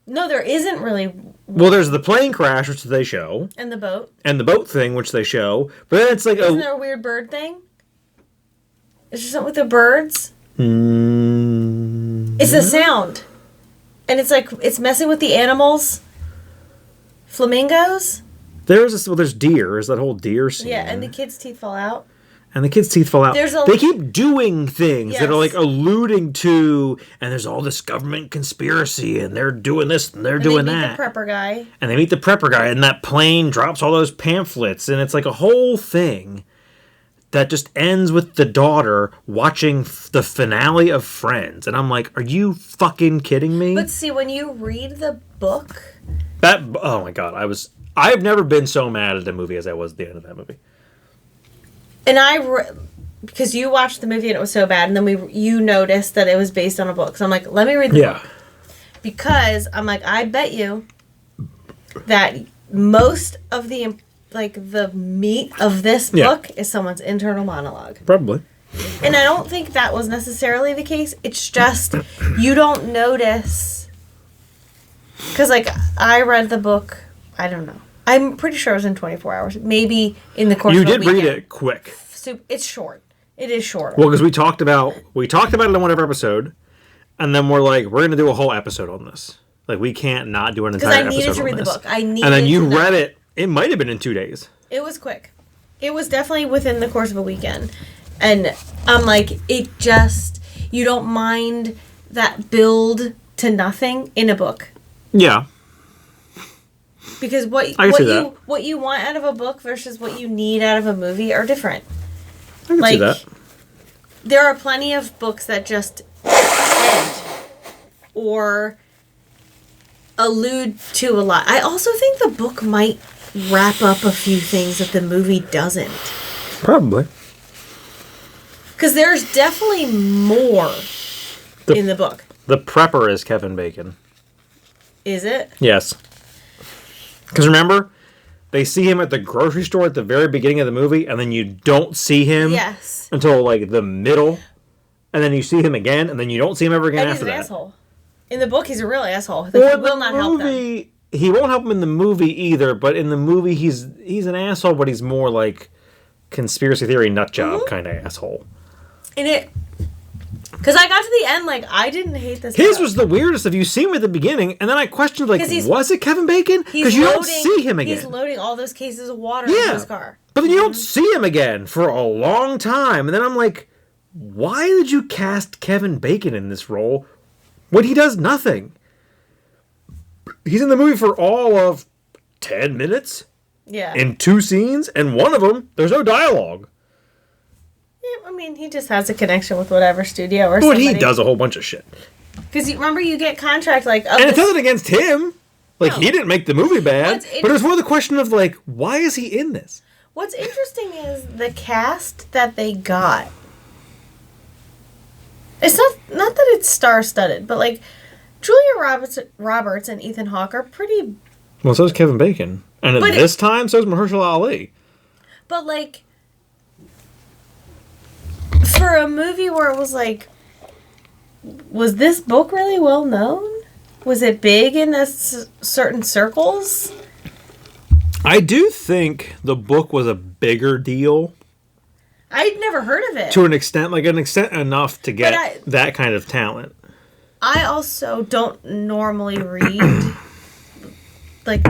No, there isn't really. Well, there's the plane crash, which they show. And the boat. And the boat thing, which they show. But then it's like... Isn't there a weird bird thing? Is there something with the birds? It's the sound. And it's like, it's messing with the animals. Flamingos? There's deer. There's that whole deer scene. Yeah, and the kid's teeth fall out. And the kids' teeth fall out. They keep doing things that are like alluding to, and there's all this government conspiracy, and they're doing this and they're doing that. And they meet the prepper guy. And they meet the prepper guy, and that plane drops all those pamphlets, and it's like a whole thing that just ends with the daughter watching the finale of Friends. And I'm like, are you fucking kidding me? But see, when you read the book... Oh my God, I've never been so mad at a movie as I was at the end of that movie. And because you watched the movie and it was so bad, and then you noticed that it was based on a book. So I'm like, let me read the book. because I'm like, I bet you that most of the meat of this book is someone's internal monologue. Probably. And I don't think that was necessarily the case. It's just you don't notice. Because, like, I read the book, I don't know. I'm pretty sure it was in 24 hours. Maybe in the course of a weekend. You did read it quick. So it's short. It is short. Well, because we talked about it in one episode, and then we're like, we're going to do a whole episode on this. Like, we can't not do an entire episode on this. Because I needed to read the book. And then you read it. It might have been in 2 days. It was quick. It was definitely within the course of a weekend. And I'm like, it just, you don't mind that build to nothing in a book. Yeah. Because what you want out of a book versus what you need out of a movie are different. I can see that. There are plenty of books that just end or allude to a lot. I also think the book might wrap up a few things that the movie doesn't. Probably. Because there's definitely more in the book. The prepper is Kevin Bacon. Is it? Yes. Because remember, they see him at the grocery store at the very beginning of the movie, and then you don't see him until, like, the middle. And then you see him again, and then you don't see him ever again after that. He's an asshole. In the book, he's a real asshole. He will not help them. He won't help him in the movie either, but in the movie, he's an asshole, but he's more like conspiracy theory nutjob kind of asshole. And it... Because I got to the end, like, I didn't hate this. His was the weirdest. If you see him at the beginning, and then I questioned, like, was it Kevin Bacon? Because you don't see him again. He's loading all those cases of water into his car. But then you don't see him again for a long time. And then I'm like, why did you cast Kevin Bacon in this role when he does nothing? He's in the movie for all of 10 minutes. Yeah. In 2 scenes, and one of them, there's no dialogue. I mean, he just has a connection with whatever studio or something. But he does a whole bunch of shit. Because remember, you get contract like... And it's nothing against him. Like, he didn't make the movie bad. But it was more the question of, like, why is he in this? What's interesting is the cast that they got. It's not that it's star-studded, but, like, Julia Roberts and Ethan Hawke are pretty... Well, so is Kevin Bacon. And at this time, so is Mahershala Ali. But, like... For a movie where it was like, was this book really well known? Was it big in certain circles? I do think the book was a bigger deal. I'd never heard of it. To an extent enough to get that kind of talent. I also don't normally read, like,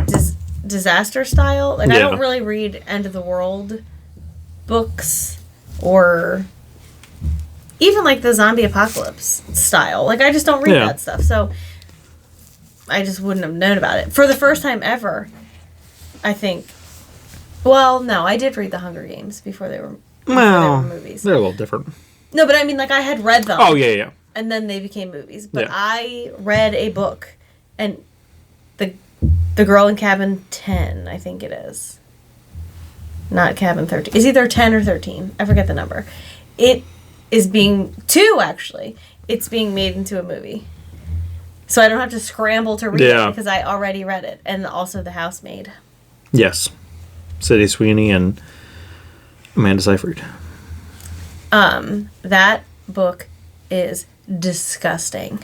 disaster style. Like, I don't really read end of the world books or... Even, like, the zombie apocalypse style. Like, I just don't read that stuff. So, I just wouldn't have known about it. For the first time ever, I think... Well, no, I did read The Hunger Games before they were movies. They're a little different. No, but I mean, like, I had read them. Oh, yeah. And then they became movies. But I read a book. And the Girl in Cabin 10, I think it is. Not Cabin 13. It's either 10 or 13. I forget the number. It... is being 2 actually. It's being made into a movie, so I don't have to scramble to read it because I already read it, and also The Housemaid. Yes, Sydney Sweeney and Amanda Seyfried. That book is disgusting.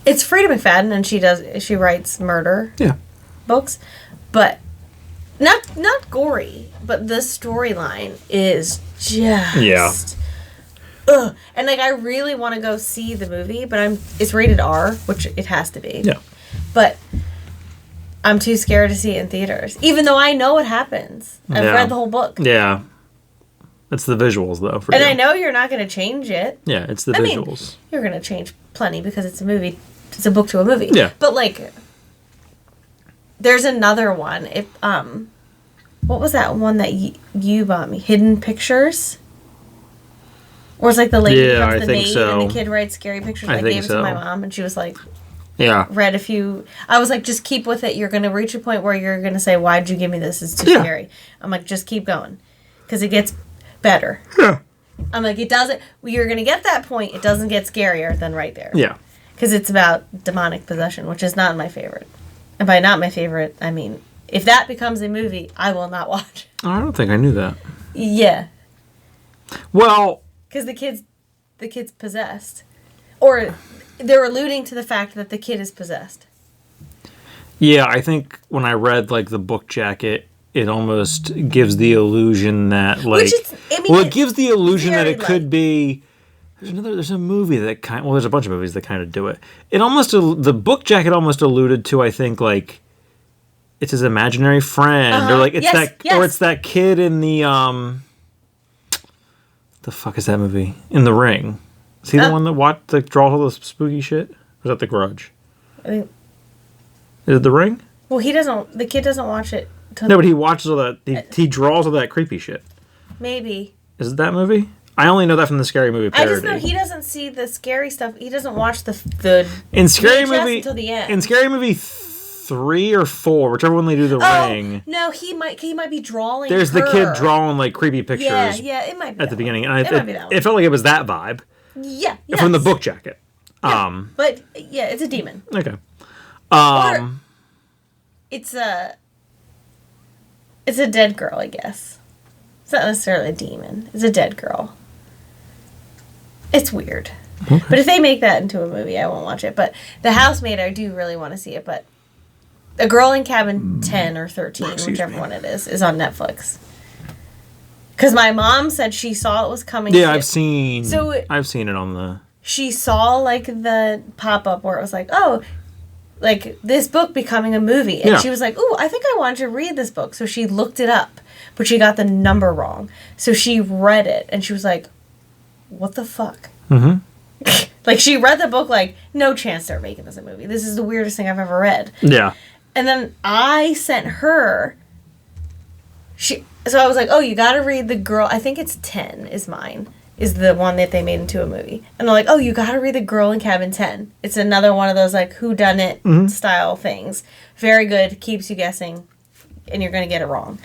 It's Frida McFadden, and she writes murder books, but not gory. But the storyline is just ugh. And like I really want to go see the movie, but it's rated R, which it has to be. Yeah. But I'm too scared to see it in theaters, even though I know what happens. I've read the whole book. Yeah. It's the visuals though. And I know you're not going to change it. Yeah, it's the visuals. Mean, you're going to change plenty because it's a movie. It's a book to a movie. Yeah. But like, there's another one. What was that one that you bought me? Hidden Pictures? Or it's like the lady becomes the maid and the kid writes scary pictures. I gave it to my mom and she was like, read a few. I was like, just keep with it. You're going to reach a point where you're going to say, why'd you give me this? It's too scary. I'm like, just keep going. Because it gets better. Yeah. I'm like, it doesn't. You're going to get that point. It doesn't get scarier than right there. Yeah. Because it's about demonic possession, which is not my favorite. And by not my favorite, I mean, if that becomes a movie, I will not watch. Oh, I don't think I knew that. Yeah. Well... Because the kid's possessed. Or they're alluding to the fact that the kid is possessed. Yeah, I think when I read, like, the book jacket, it almost gives the illusion that, like... it gives the illusion that it could be... There's a movie that there's a bunch of movies that kind of do it. The book jacket almost alluded to, I think, like, it's his imaginary friend, or like it's or it's that kid in the fuck is that movie? In The Ring. Is he the one that draws all the spooky shit? Or is that The Grudge? I think. Is it The Ring? Well, the kid doesn't watch it. No, but he watches all that. He draws all that creepy shit. Maybe. Is it that movie? I only know that from the Scary Movie parody. I just know he doesn't see the scary stuff. He doesn't watch the in Scary Movie until the end. In Scary Movie 3 or 4, whichever one they do the ring. No, he might be drawing. There's the kid drawing like creepy pictures. Yeah, it might be at the beginning, and it felt like it was that vibe. Yeah, from the book jacket. Yeah, but yeah, it's a demon. Okay. Or it's a dead girl, I guess. It's not necessarily a demon. It's a dead girl. It's weird. Okay. But if they make that into a movie, I won't watch it. But The Housemaid, I do really want to see it. But A Girl in Cabin 10 or 13, whichever one it is on Netflix. Because my mom said she saw it was coming. Yeah, I've seen it on the... She saw, like, the pop-up where it was like, oh, like, this book becoming a movie. And she was like, ooh, I think I wanted to read this book. So she looked it up. But she got the number wrong. So she read it. And she was like... what the fuck? Mm-hmm. Like, she read the book like, no chance they're making this a movie. This is the weirdest thing I've ever read. Yeah. And then I sent her... So I was like, oh, you gotta read The Girl... I think it's 10 is mine. Is the one that they made into a movie. And they're like, oh, you gotta read The Girl in Cabin 10. It's another one of those, like, whodunit style things. Very good. Keeps you guessing. And you're gonna get it wrong.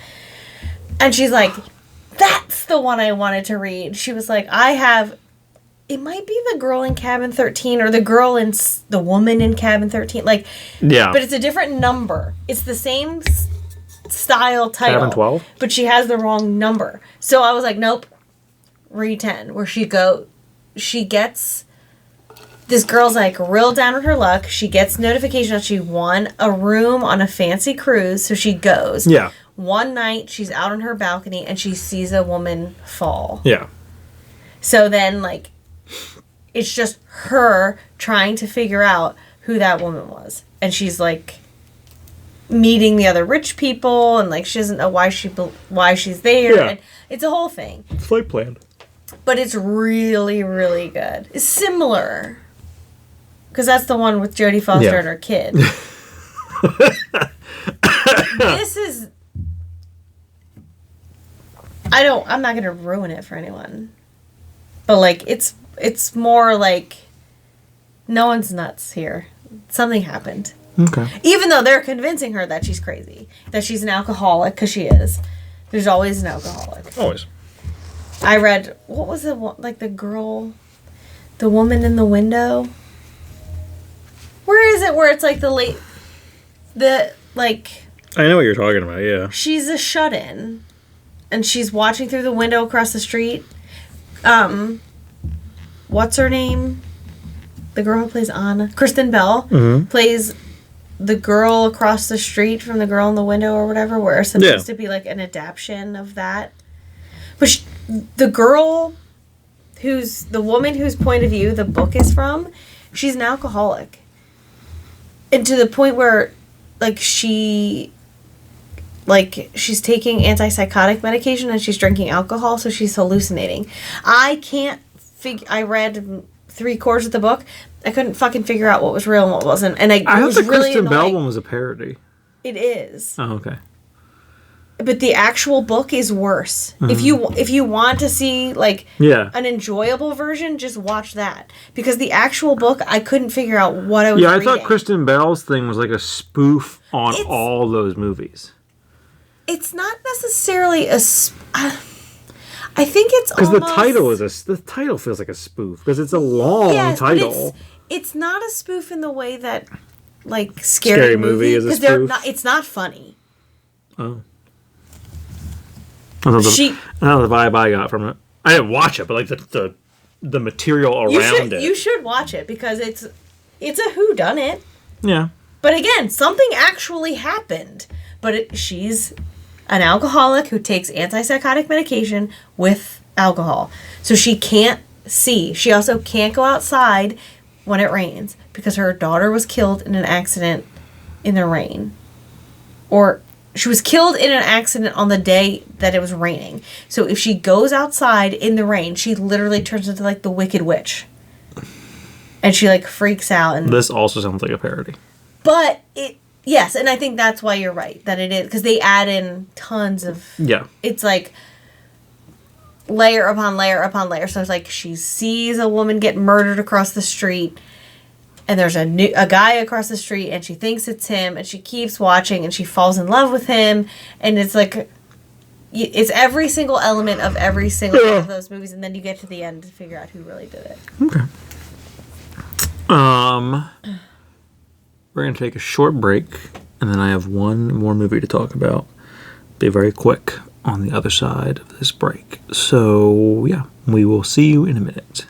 And she's like... that's the one I wanted to read. She was like, it might be The Girl in Cabin 13 or The Woman in Cabin 13. Like, yeah. But it's a different number. It's the same style title. Cabin 12? But she has the wrong number. So I was like, nope, read 10. Where she gets, this girl's like real down on her luck. She gets notification that she won a room on a fancy cruise. So she goes. Yeah. One night, she's out on her balcony, and she sees a woman fall. Yeah. So then, like, it's just her trying to figure out who that woman was. And she's, like, meeting the other rich people, and, like, she doesn't know why she's there. Yeah. And it's a whole thing. It's like planned. But it's really, really good. It's similar. Because that's the one with Jodie Foster and her kid. This is... I'm not going to ruin it for anyone. But, like, it's more like, no one's nuts here. Something happened. Okay. Even though they're convincing her that she's crazy. That she's an alcoholic, because she is. There's always an alcoholic. Always. I read, what was it, like, the woman in the window? Where is it where it's, like, I know what you're talking about, yeah. She's a shut-in. And she's watching through the window across the street. What's her name? The girl who plays Anna. Kristen Bell plays the girl across the street from the girl in the window or whatever, where it's supposed to be like an adaptation of that. But the woman whose point of view the book is from, she's an alcoholic. And to the point where, like, she's taking antipsychotic medication and she's drinking alcohol, so she's hallucinating. I read 3/4 of the book. I couldn't fucking figure out what was real and what wasn't. And I thought the really Kristen Bell one was a parody. It is. Oh, okay. But the actual book is worse. Mm-hmm. If you want to see, like, an enjoyable version, just watch that. Because the actual book, I couldn't figure out what I was reading. Yeah, I thought Kristen Bell's thing was like a spoof on all those movies. It's not necessarily a... I think it's almost... Because the title feels like a spoof. Because it's a long title. It's not a spoof in the way that, like, Scary Movie is a because spoof. it's not funny. Oh. I don't know the vibe I got from it. I didn't watch it, but like the material around it. You should watch it because it's a whodunit. Yeah. But again, something actually happened. But she's an alcoholic who takes antipsychotic medication with alcohol. So she can't see. She also can't go outside when it rains because her daughter was killed in an accident in the rain. Or she was killed in an accident on the day that it was raining. So if she goes outside in the rain, she literally turns into like the Wicked Witch. And she like freaks out. And this also sounds like a parody. But yes, and I think that's why you're right, that it is. Because they add in tons of... Yeah. It's like layer upon layer upon layer. So it's like she sees a woman get murdered across the street. And there's a guy across the street, and she thinks it's him, and she keeps watching, and she falls in love with him, and it's like, it's every single element of every single one of those movies, and then you get to the end to figure out who really did it. Okay. We're gonna take a short break, and then I have one more movie to talk about. Be very quick on the other side of this break. So yeah, we will see you in a minute.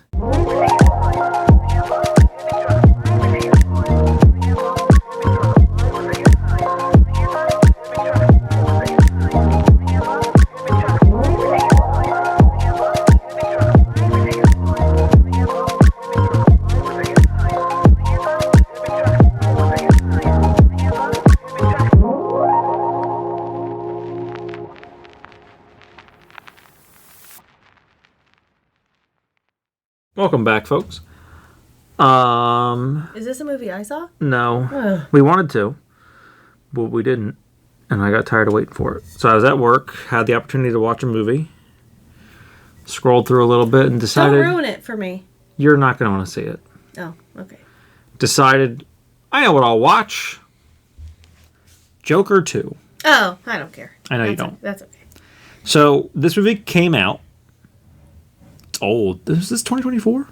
Welcome back, folks. Is this a movie I saw? No. Ugh. We wanted to, but we didn't. And I got tired of waiting for it. So I was at work, had the opportunity to watch a movie, scrolled through a little bit, and decided... Don't ruin it for me. You're not going to want to see it. Oh, okay. Decided, I know what I'll watch. Joker 2. Oh, I don't care. I know you don't. That's okay. So this movie came out. It's old. Is this 2024?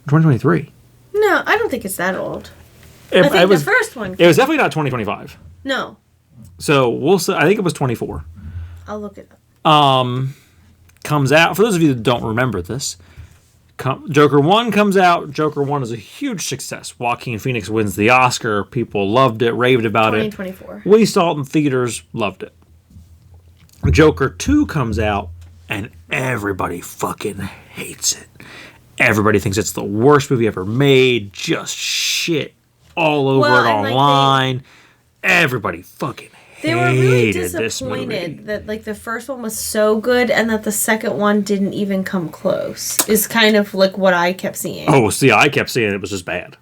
2023? No, I don't think it's that old. It, I think it was, the first one... It was definitely not 2025. No. So we'll see. I think it was 24. I'll look it up. Comes out. For those of you that don't remember this, Joker 1 comes out. Joker 1 is a huge success. Joaquin Phoenix wins the Oscar. People loved it, raved about it. 2024. We saw it in theaters, loved it. Joker 2 comes out, and everybody fucking hates it. Everybody thinks it's the worst movie ever made. Just shit all over it online. Everybody fucking they were really hated this movie. disappointed that like the first one was so good and that the second one didn't even come close. Is kind of like what I kept seeing. Oh, see, I kept seeing it was just bad.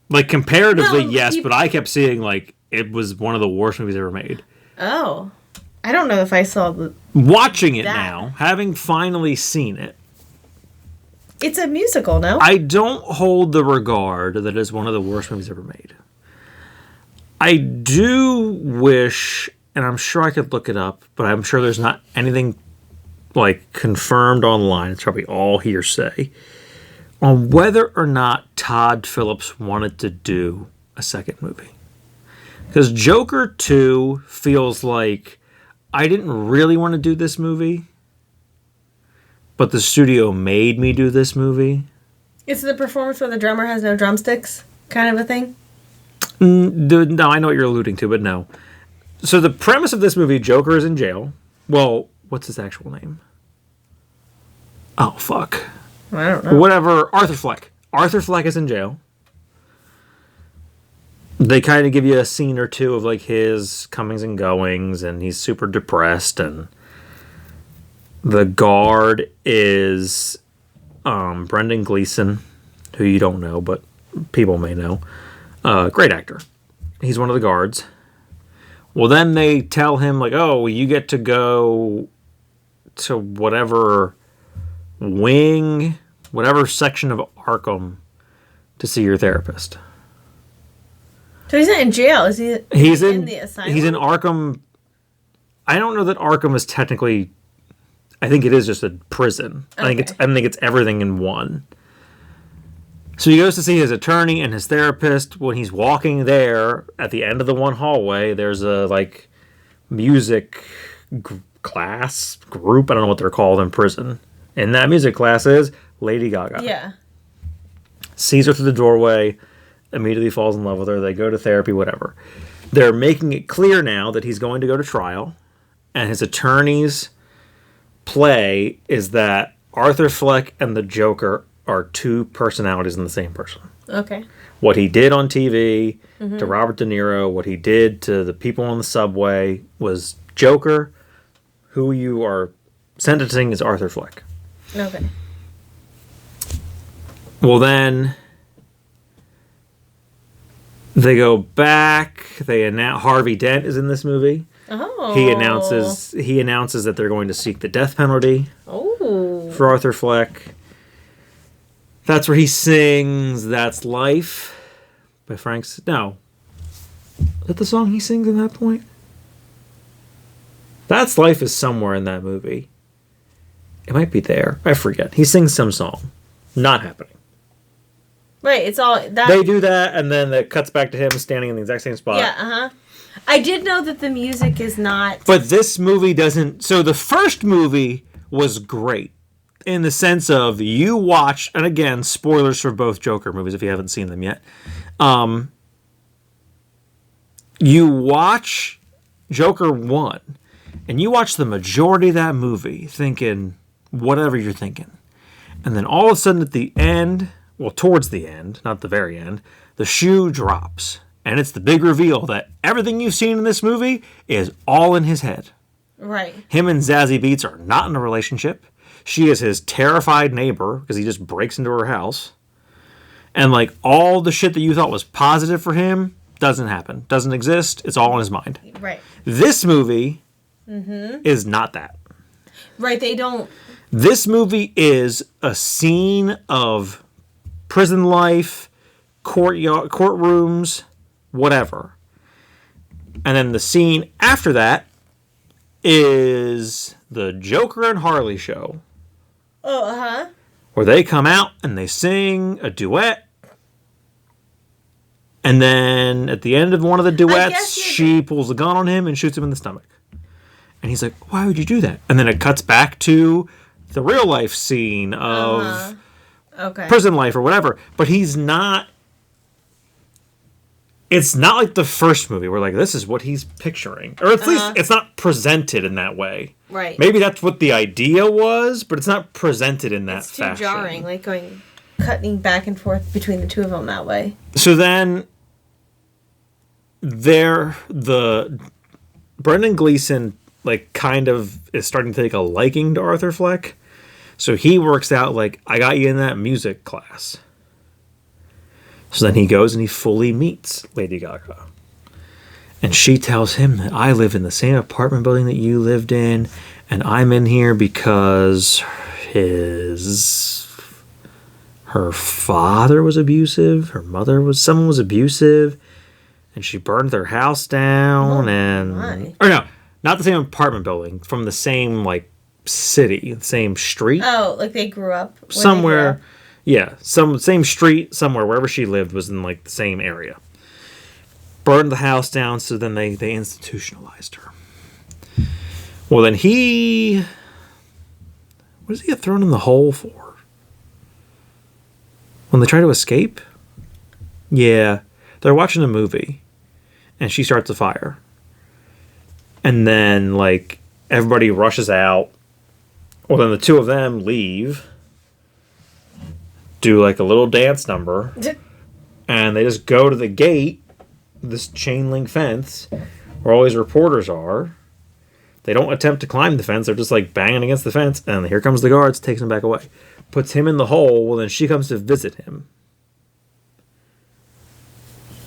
Like comparatively, yes, but I kept seeing like it was one of the worst movies ever made. Oh, I don't know if I saw the. Watching it now, having finally seen it. It's a musical, no? I don't hold the regard that it's one of the worst movies ever made. I do wish, and I'm sure I could look it up, but I'm sure there's not anything like confirmed online. It's probably all hearsay on whether or not Todd Phillips wanted to do a second movie. Because Joker 2 feels like I didn't really want to do this movie, but the studio made me do this movie. It's the performance where the drummer has no drumsticks kind of a thing? No, I know what you're alluding to, but no. So the premise of this movie, Joker is in jail. Well, what's his actual name? Oh, fuck. I don't know. Whatever. Arthur Fleck. Arthur Fleck is in jail. They kind of give you a scene or two of like his comings and goings, and he's super depressed, and the guard is Brendan Gleeson, who you don't know, but people may know. Great actor. He's one of the guards. Well, then they tell him, like, oh, you get to go to whatever wing, whatever section of Arkham to see your therapist. So he's not in jail, is he? He's in the asylum? He's in Arkham. I don't know that Arkham is technically... I think it is just a prison. Okay. I think it's everything in one. So he goes to see his attorney and his therapist. When he's walking there, at the end of the one hallway, there's a like music class group. I don't know what they're called in prison. And that music class is Lady Gaga. Yeah. Sees her through the doorway, immediately falls in love with her. They go to therapy, whatever. They're making it clear now that he's going to go to trial, and his attorney's play is that Arthur Fleck and the Joker are two personalities in the same person. Okay. What he did on TV to Robert De Niro, what he did to the people on the subway was Joker. Who you are sentencing is Arthur Fleck. Okay. Well, then they go back. They announce Harvey Dent is in this movie. Oh. He announces that they're going to seek the death penalty for Arthur Fleck. That's where he sings "That's Life" by Frank. No, is that the song he sings in that point? "That's Life" is somewhere in that movie. It might be there. I forget. He sings some song. Not happening. Right, it's all that. They do that, and then it cuts back to him standing in the exact same spot. Yeah, I did know that the music is not. But this movie doesn't. So the first movie was great in the sense of you watch, and again, spoilers for both Joker movies if you haven't seen them yet. You watch Joker 1, and you watch the majority of that movie thinking whatever you're thinking. And then all of a sudden at the end, well, towards the end, not the very end, the shoe drops. And it's the big reveal that everything you've seen in this movie is all in his head. Right. Him and Zazie Beetz are not in a relationship. She is his terrified neighbor because he just breaks into her house. And like all the shit that you thought was positive for him doesn't happen. Doesn't exist. It's all in his mind. Right. This movie is not that. Right, they don't... This movie is a scene of prison life, courtrooms, whatever. And then the scene after that is the Joker and Harley show. Oh, Where they come out and they sing a duet. And then at the end of one of the duets, she pulls a gun on him and shoots him in the stomach. And he's like, why would you do that? And then it cuts back to the real life scene of prison life or whatever. But he's not... It's not like the first movie where like this is what he's picturing. Or at least it's not presented in that way. Right. Maybe that's what the idea was, but it's not presented in that fashion. It's too jarring, like cutting back and forth between the two of them that way. So then Brendan Gleeson like kind of is starting to take a liking to Arthur Fleck. So he works out like, I got you in that music class. So then he goes and he fully meets Lady Gaga. And she tells him that I live in the same apartment building that you lived in. And I'm in here because her father was abusive. Someone was abusive. And she burned their house down. Or no, not the same apartment building. From the same, like, city. The same street. Oh, like they grew up? Somewhere. Yeah, same street somewhere, wherever she lived was in like the same area. Burned the house down, so then they institutionalized her. Well, then what does he get thrown in the hole for? When they try to escape? Yeah, they're watching a movie, and she starts a fire. And then, like, everybody rushes out. Well, then the two of them leave. Do like a little dance number, and they just go to the gate, this chain link fence, where all these reporters are. They don't attempt to climb the fence; they're just like banging against the fence, and here comes the guards, takes him back away, puts him in the hole. Well, then she comes to visit him,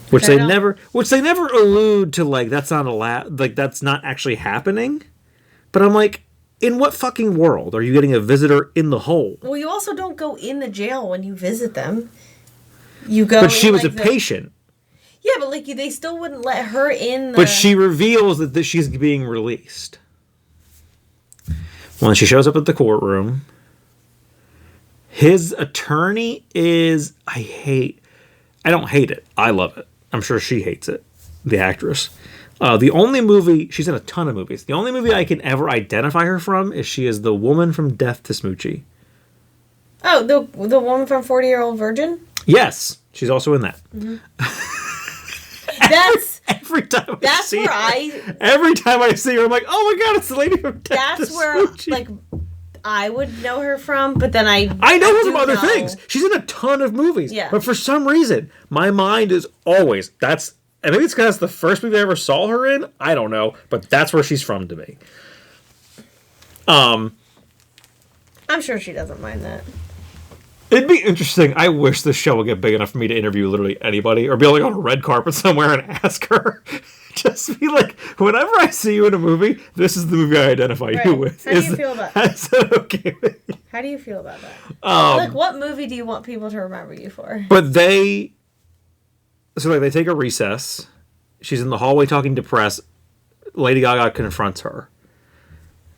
which they never allude to. Like that's not allowed. Like that's not actually happening. But I'm like, in what fucking world are you getting a visitor in the hole? Well, you also don't go in the jail when you visit them. You go. But she was a patient. Yeah, but like they still wouldn't let her in. But she reveals that she's being released. When she shows up at the courtroom, His attorney is... I don't hate it. I love it. I'm sure she hates it. The actress. The only movie... She's in a ton of movies. The only movie I can ever identify her from is she is the woman from Death to Smoochie. Oh, the woman from 40-Year-Old Virgin? Yes. She's also in that. Mm-hmm. That's... Every time I see her, I'm like, oh my god, it's the lady from Death to Smoochie. Like, I would know her from, but then I know her from other things. She's in a ton of movies. Yeah. But for some reason, my mind is always... And maybe it's because it's the first movie I ever saw her in. I don't know. But that's where she's from to me. I'm sure she doesn't mind that. It'd be interesting. I wish this show would get big enough for me to interview literally anybody. Or be like on a red carpet somewhere and ask her. Just be like, whenever I see you in a movie, this is the movie I identify you with. How do you feel about that? Is that okay with you? How do you feel about that? Like, what movie do you want people to remember you for? But they... So, like, they take a recess. She's in the hallway talking to press. Lady Gaga confronts her.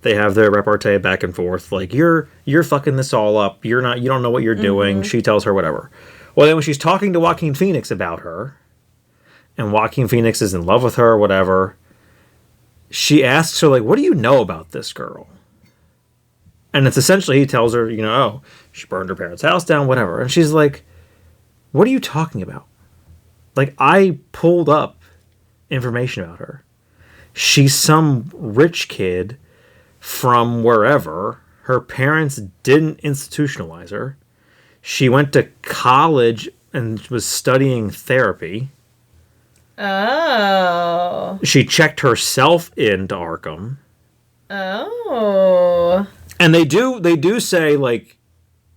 They have their repartee back and forth. Like, you're fucking this all up. You don't know what you're doing. Mm-hmm. She tells her whatever. Well, then when she's talking to Joaquin Phoenix about her, and Joaquin Phoenix is in love with her or whatever, she asks her, like, what do you know about this girl? And it's essentially, he tells her, oh, she burned her parents' house down, whatever. And she's like, what are you talking about? Like, I pulled up information about her. She's some rich kid from wherever. Her parents didn't institutionalize her. She went to college and was studying therapy. Oh. She checked herself into Arkham. Oh. And they do say, like,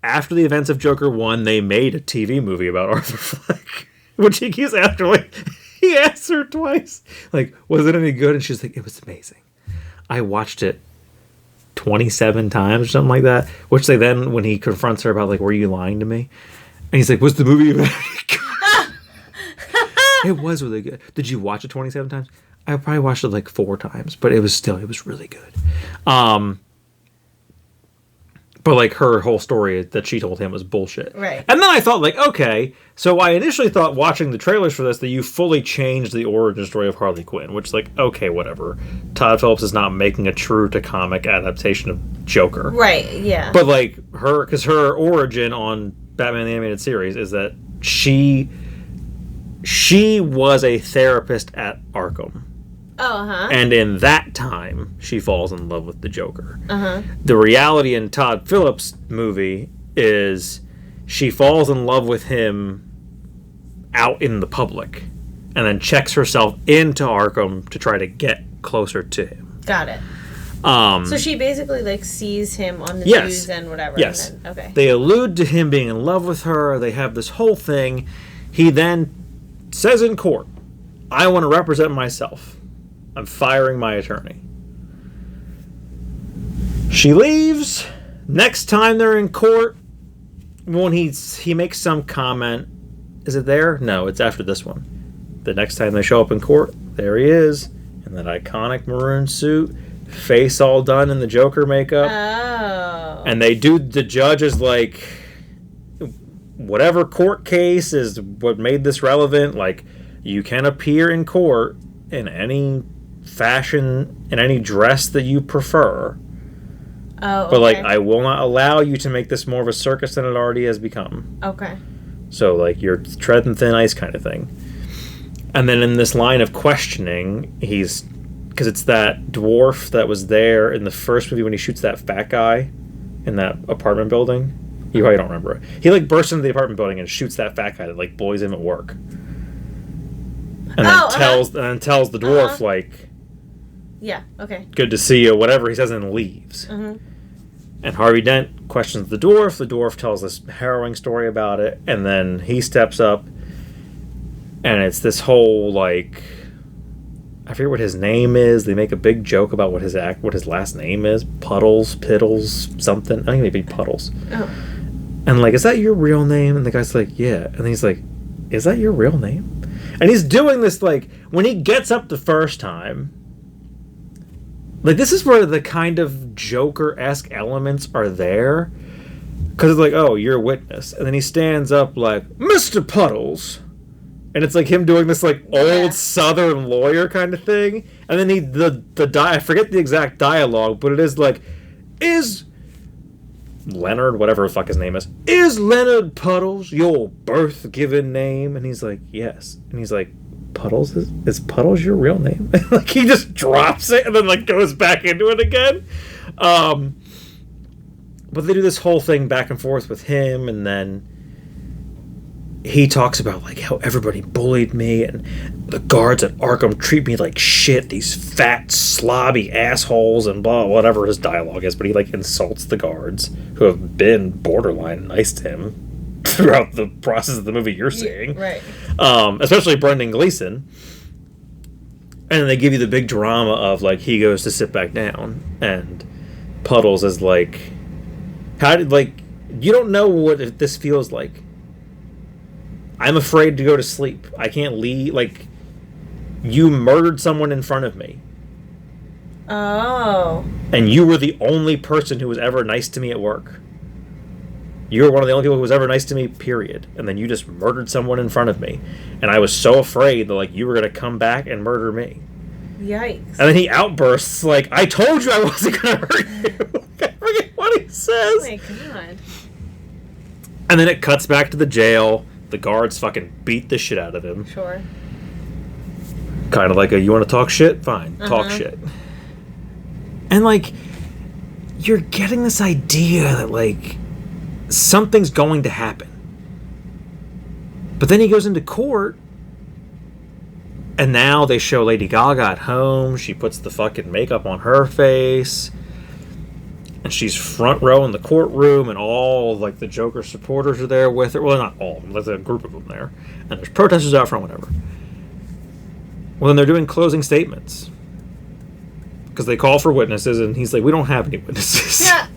after the events of Joker 1, they made a TV movie about Arthur Fleck. Which he keeps after, like, he asked her twice, like, was it any good? And she's like, it was amazing. I watched it 27 times or something like that. Which they then, when he confronts her about, like, were you lying to me? And he's like, was the movie really good? It was really good. Did you watch it 27 times? I probably watched it like 4 times, but it was really good. But, like, her whole story that she told him was bullshit. Right. And then I thought, like, okay. So I initially thought, watching the trailers for this, that you fully changed the origin story of Harley Quinn. Which, like, okay, whatever. Todd Phillips is not making a true-to-comic adaptation of Joker. Right, yeah. But, like, because her origin on Batman the Animated Series is that she was a therapist at Arkham. Oh, uh-huh. And in that time, she falls in love with the Joker. Uh-huh. The reality in Todd Phillips' movie is she falls in love with him out in the public and then checks herself into Arkham to try to get closer to him. Got it. So she basically, like, sees him on the news and whatever. Yes. And then, okay. They allude to him being in love with her. They have this whole thing. He then says in court, I want to represent myself. I'm firing my attorney. She leaves. Next time they're in court, when he makes some comment. Is it there? No, it's after this one. The next time they show up in court, there he is in that iconic maroon suit, face all done in the Joker makeup. Oh. And the judge is like, whatever court case is what made this relevant, like, you can appear in court in any fashion, in any dress that you prefer. Oh, okay. But, like, I will not allow you to make this more of a circus than it already has become. Okay. So, like, you're treading thin ice kind of thing. And then in this line of questioning, because it's that dwarf that was there in the first movie when he shoots that fat guy in that apartment building. You probably don't remember it. He, like, bursts into the apartment building and shoots that fat guy that, like, bullies him at work. And then tells the dwarf, like... Yeah, okay. Good to see you, whatever he says, and leaves. Mm-hmm. And Harvey Dent questions the dwarf. The dwarf tells this harrowing story about it. And then he steps up. And it's this whole, like... I forget what his name is. They make a big joke about what his last name is. Piddles, something. I think maybe Puddles. Oh. And, like, is that your real name? And the guy's like, yeah. And he's like, is that your real name? And he's doing this, like, when he gets up the first time, like, this is where the kind of Joker-esque elements are there. Because it's like, oh, you're a witness. And then he stands up like, Mr. Puddles. And it's like him doing this like old Southern lawyer kind of thing. And then I forget the exact dialogue, but it is like, is Leonard, whatever the fuck his name is Leonard Puddles your birth-given name? And he's like, yes. And he's like, Puddles? Is Puddles your real name? Like, he just drops it and then, like, goes back into it again. But they do this whole thing back and forth with him, and then he talks about, like, how everybody bullied me, and the guards at Arkham treat me like shit, these fat, slobby assholes, and blah, whatever his dialogue is, but he, like, insults the guards, who have been borderline nice to him throughout the process of the movie you're seeing. Right. Especially Brendan Gleeson. And then they give you the big drama of, like, he goes to sit back down, and Puddles is like, you don't know what this feels like. I'm afraid to go to sleep. I can't leave. Like, you murdered someone in front of me. Oh. And you were the only person who was ever nice to me at work. You were one of the only people who was ever nice to me, period. And then you just murdered someone in front of me. And I was so afraid that, like, you were going to come back and murder me. Yikes. And then he outbursts, like, I told you I wasn't going to hurt you. I forget what he says. Oh my god. And then it cuts back to the jail. The guards fucking beat the shit out of him. Sure. Kind of like you want to talk shit? Fine. Talk shit. And, like, you're getting this idea that, like, something's going to happen. But then he goes into court, and now they show Lady Gaga at home. She puts the fucking makeup on her face, and she's front row in the courtroom, and all, like, the Joker supporters are there with her. Well, not all of them. There's a group of them there. And there's protesters out front, whatever. Well, then they're doing closing statements. Because they call for witnesses, and he's like, we don't have any witnesses. Yeah.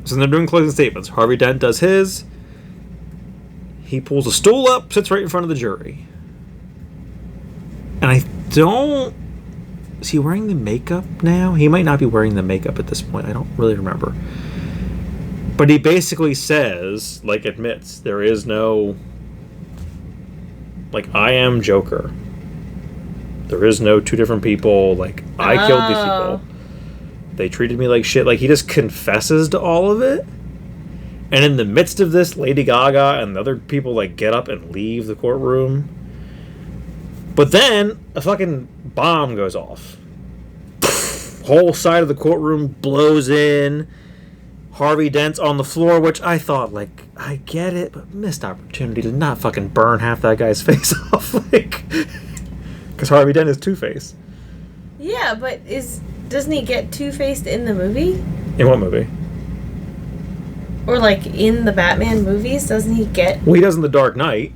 So they're doing closing statements. Harvey Dent does his. He pulls a stool up, sits right in front of the jury. And I don't... Is he wearing the makeup now? He might not be wearing the makeup at this point. I don't really remember. But he basically says, like, admits, there is no... Like, I am Joker. There is no two different people. Like, I killed these people. They treated me like shit. Like, he just confesses to all of it. And in the midst of this, Lady Gaga and the other people, like, get up and leave the courtroom. But then a fucking bomb goes off. Whole side of the courtroom blows in. Harvey Dent's on the floor, which I thought, like, I get it, but missed opportunity to not fucking burn half that guy's face off. Like, because Harvey Dent is Two-Face. Yeah, but doesn't he get Two-Faced in the movie? In what movie? Or, like, in the Batman movies, doesn't he get... Well, he does in The Dark Knight.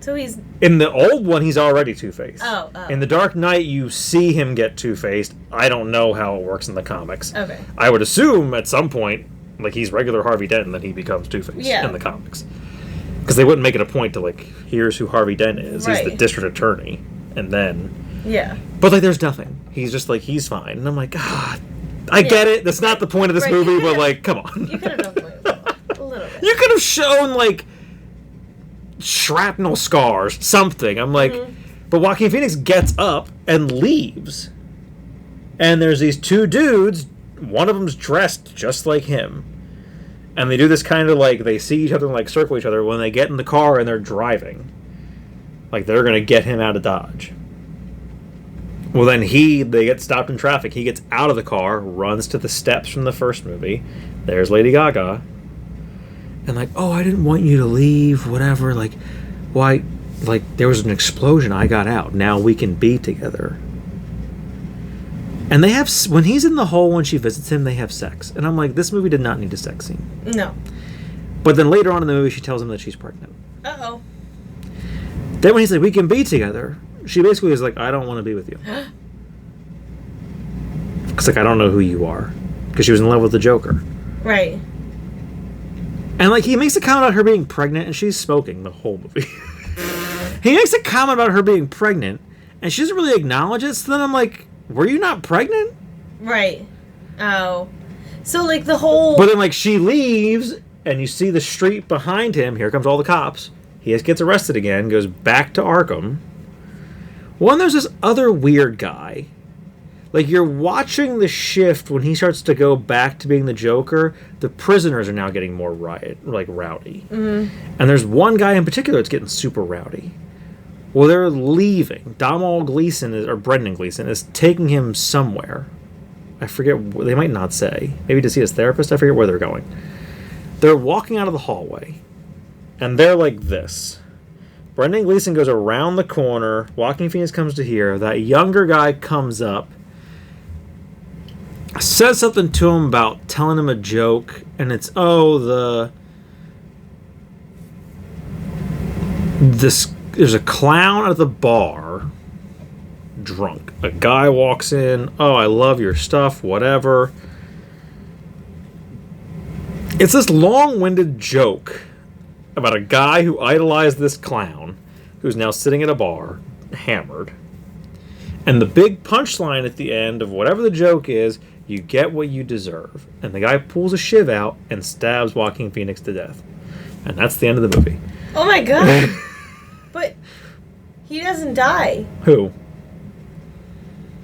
So he's... In the old one, he's already Two-Faced. Oh. In The Dark Knight, you see him get Two-Faced. I don't know how it works in the comics. Okay. I would assume at some point, like, he's regular Harvey Dent and then he becomes Two-Faced in the comics. Because they wouldn't make it a point to, like, here's who Harvey Dent is. Right. He's the district attorney. And then... Yeah. But, like, there's nothing. He's just like, he's fine. And I'm like, I get it. That's not the point of this movie, but, like, come on. You could have done a little bit. You could have shown, like, shrapnel scars, something. I'm like, but Joaquin Phoenix gets up and leaves. And there's these two dudes, one of them's dressed just like him. And they do this kind of, like, they see each other and, like, circle each other when they get in the car and they're driving. Like, they're going to get him out of Dodge. Well, then they get stopped in traffic. He gets out of the car, runs to the steps from the first movie. There's Lady Gaga. And, like, oh, I didn't want you to leave, whatever. Like, why? Like, there was an explosion. I got out. Now we can be together. And they have, when he's in the hole when she visits him, they have sex. And I'm like, this movie did not need a sex scene. No. But then later on in the movie, she tells him that she's pregnant. Uh-oh. Then when he's like, we can be together, she basically is like, I don't want to be with you. Because, like, I don't know who you are. Because she was in love with the Joker. Right. And, like, he makes a comment about her being pregnant, and she's smoking the whole movie. He makes a comment about her being pregnant, and she doesn't really acknowledge it. So then I'm like, were you not pregnant? Right. Oh. So, like, the whole... But then, like, she leaves, and you see the street behind him. Here comes all the cops. He gets arrested again, goes back to Arkham. Well, and there's this other weird guy. Like, you're watching the shift when he starts to go back to being the Joker. The prisoners are now getting more rowdy. Mm-hmm. And there's one guy in particular that's getting super rowdy. Well, they're leaving. Brendan Gleeson is taking him somewhere. I forget. They might not say. Maybe to see his therapist. I forget where they're going. They're walking out of the hallway. And they're like this. Brendan Gleeson goes around the corner. Joaquin Phoenix comes to here. That younger guy comes up. Says something to him about telling him a joke. And it's, there's a clown at the bar, drunk. A guy walks in, I love your stuff, whatever. It's this long-winded joke about a guy who idolized this clown, who's now sitting at a bar, hammered. And the big punchline at the end of whatever the joke is, you get what you deserve. And the guy pulls a shiv out and stabs Joaquin Phoenix to death. And that's the end of the movie. Oh my god. But he doesn't die. Who?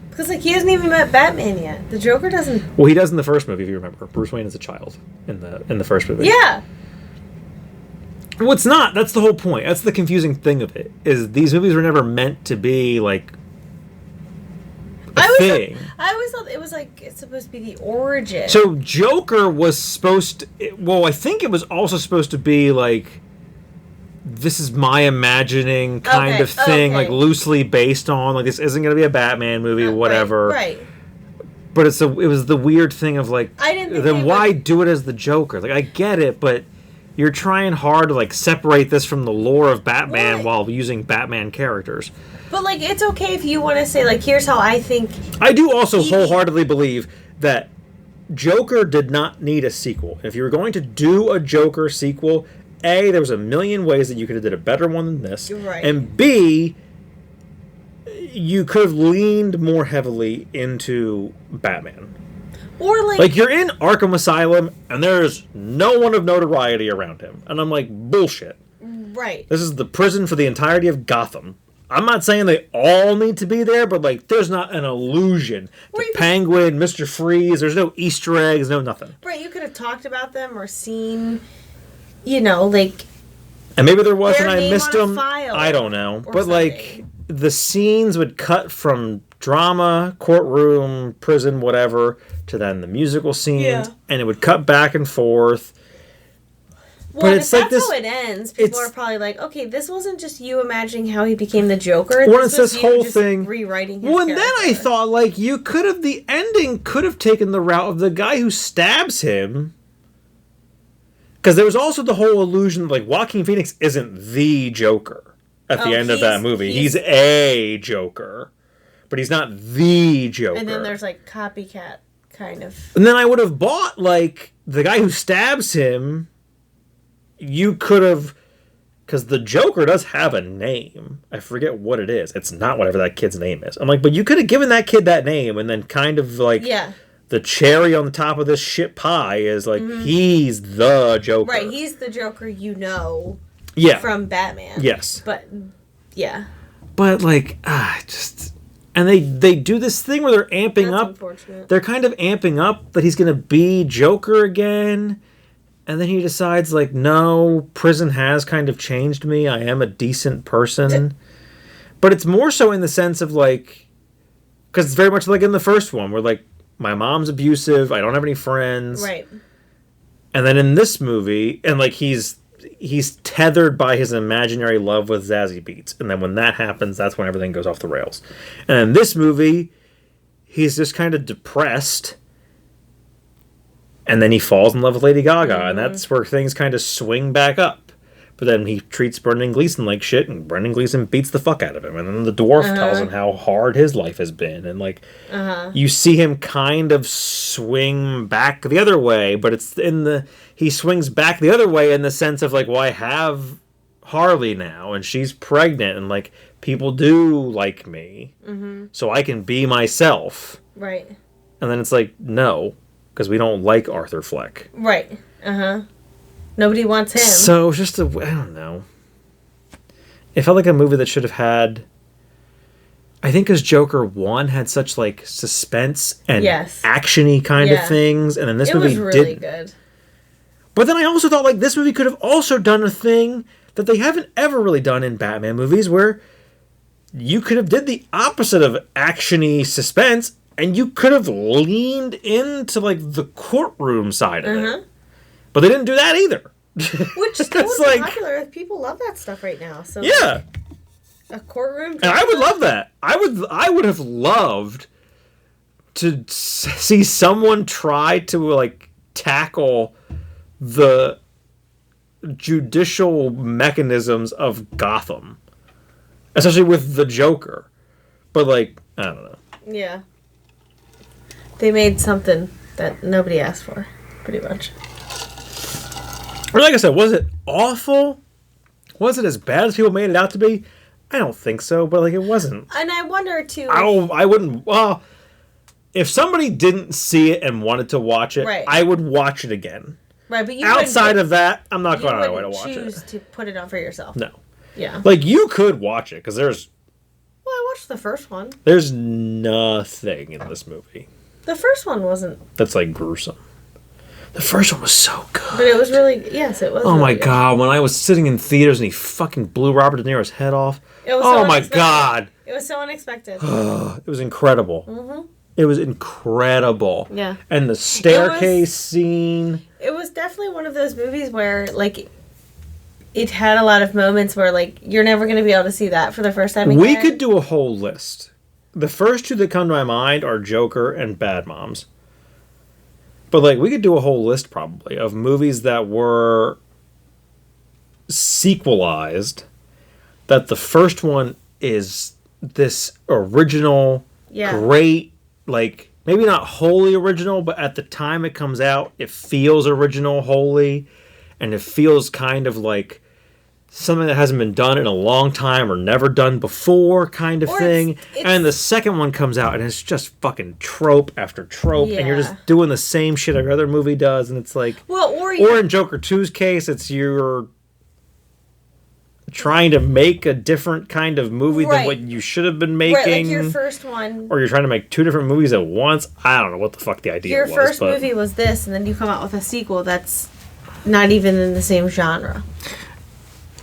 Because, like, he hasn't even met Batman yet. The Joker doesn't... Well, he does in the first movie, if you remember. Bruce Wayne is a child in the first movie. Yeah. Well, it's not. That's the whole point. That's the confusing thing of it, is these movies were never meant to be, like, thing. I always thought it was, like, it's supposed to be the origin. So, Joker was supposed to... Well, I think it was also supposed to be, like... This is my imagining kind of thing, like loosely based on, like, this isn't going to be a Batman movie, whatever. Right. But it was the weird thing of, like, I didn't think then why do it as the Joker? Like, I get it, but you're trying hard to, like, separate this from the lore of Batman while using Batman characters. But, like, it's okay if you want to say, like, here's how I think... I do also wholeheartedly believe that Joker did not need a sequel. If you were going to do a Joker sequel... A, there was a million ways that you could have did a better one than this. Right. And B, you could have leaned more heavily into Batman. Or like you're in Arkham Asylum and there's no one of notoriety around him. And I'm like, bullshit. Right. This is the prison for the entirety of Gotham. I'm not saying they all need to be there, but, like, there's not an allusion to Penguin, Mr. Freeze. There's no Easter eggs, no nothing. Right, you could have talked about them or seen... You know, like... And maybe there was and I missed them. I don't know. But, something. Like, the scenes would cut from drama, courtroom, prison, whatever, to then the musical scenes. Yeah. And it would cut back and forth. Well, but it's if like that's how it ends, people are probably like, okay, this wasn't just you imagining how he became the Joker. Well, it's this whole thing. Rewriting his character. Then I thought, like, the ending could have taken the route of the guy who stabs him. Because there was also the whole illusion, like, Joaquin Phoenix isn't the Joker at the end of that movie. He's a Joker. But he's not the Joker. And then there's, like, copycat, kind of. And then I would have bought, like, the guy who stabs him, you could have... Because the Joker does have a name. I forget what it is. It's not whatever that kid's name is. I'm like, but you could have given that kid that name and then kind of, like... Yeah. The cherry on the top of this shit pie is like, he's the Joker. Right, he's the Joker from Batman. Yes. But, yeah. But, like, just... And they do this thing where they're amping up. Unfortunate. They're kind of amping up that he's going to be Joker again. And then he decides, like, no, prison has kind of changed me. I am a decent person. But it's more so in the sense of, like... Because it's very much like in the first one, where, like, my mom's abusive. I don't have any friends. Right. And then in this movie, and like he's tethered by his imaginary love with Zazie Beetz. And then when that happens, that's when everything goes off the rails. And in this movie, he's just kind of depressed. And then he falls in love with Lady Gaga. And that's where things kind of swing back up. But then he treats Brendan Gleeson like shit, and Brendan Gleeson beats the fuck out of him. And then the dwarf tells him how hard his life has been. And, like, you see him kind of swing back the other way, but it's he swings back the other way in the sense of, like, well, I have Harley now, and she's pregnant, and, like, people do like me, so I can be myself. Right. And then it's like, no, because we don't like Arthur Fleck. Right. Nobody wants him. So it's just I don't know. It felt like a movie that should have had. I think because Joker 1 had such like suspense and action-y kind of things, and then this movie was really good. But then I also thought like this movie could have also done a thing that they haven't ever really done in Batman movies, where you could have did the opposite of action-y suspense, and you could have leaned into like the courtroom side of it. But they didn't do that either. Which is totally popular. People love that stuff right now. So yeah. A courtroom. And I would love that. I would have loved to see someone try to like tackle the judicial mechanisms of Gotham, especially with the Joker. But like, I don't know. Yeah. They made something that nobody asked for, pretty much. Or like I said, was it awful? Was it as bad as people made it out to be? I don't think so, but like it wasn't. And I wonder too. I wouldn't. Well, if somebody didn't see it and wanted to watch it, I would watch it again. Right, but you outside of that, I'm not going out of my way to watch it. You wouldn't choose to put it on for yourself. No. Yeah. Like you could watch it because there's. Well, I watched the first one. There's nothing in this movie. The first one wasn't. That's like gruesome. The first one was so good. But it was really, yes, it was. Oh really my good. God, when I was sitting in theaters and he fucking blew Robert De Niro's head off. It was oh my God. It was so unexpected. It was incredible. Mm-hmm. It was incredible. Yeah. And the staircase scene. It was definitely one of those movies where, like, it had a lot of moments where, like, you're never going to be able to see that for the first time again. We could do a whole list. The first two that come to my mind are Joker and Bad Moms. But, like, we could do a whole list, probably, of movies that were sequelized. That the first one is this original, great, like, maybe not wholly original, but at the time it comes out, it feels original, wholly. And it feels kind of like something that hasn't been done in a long time or never done before kind of thing. And the second one comes out and it's just fucking trope after trope. And you're just doing the same shit every other movie does. And it's like, or in Joker 2's case, it's you're trying to make a different kind of movie than what you should have been making. Right, like your first one. Or you're trying to make two different movies at once. I don't know what the fuck the idea was. Your first movie was this, and then you come out with a sequel that's not even in the same genre.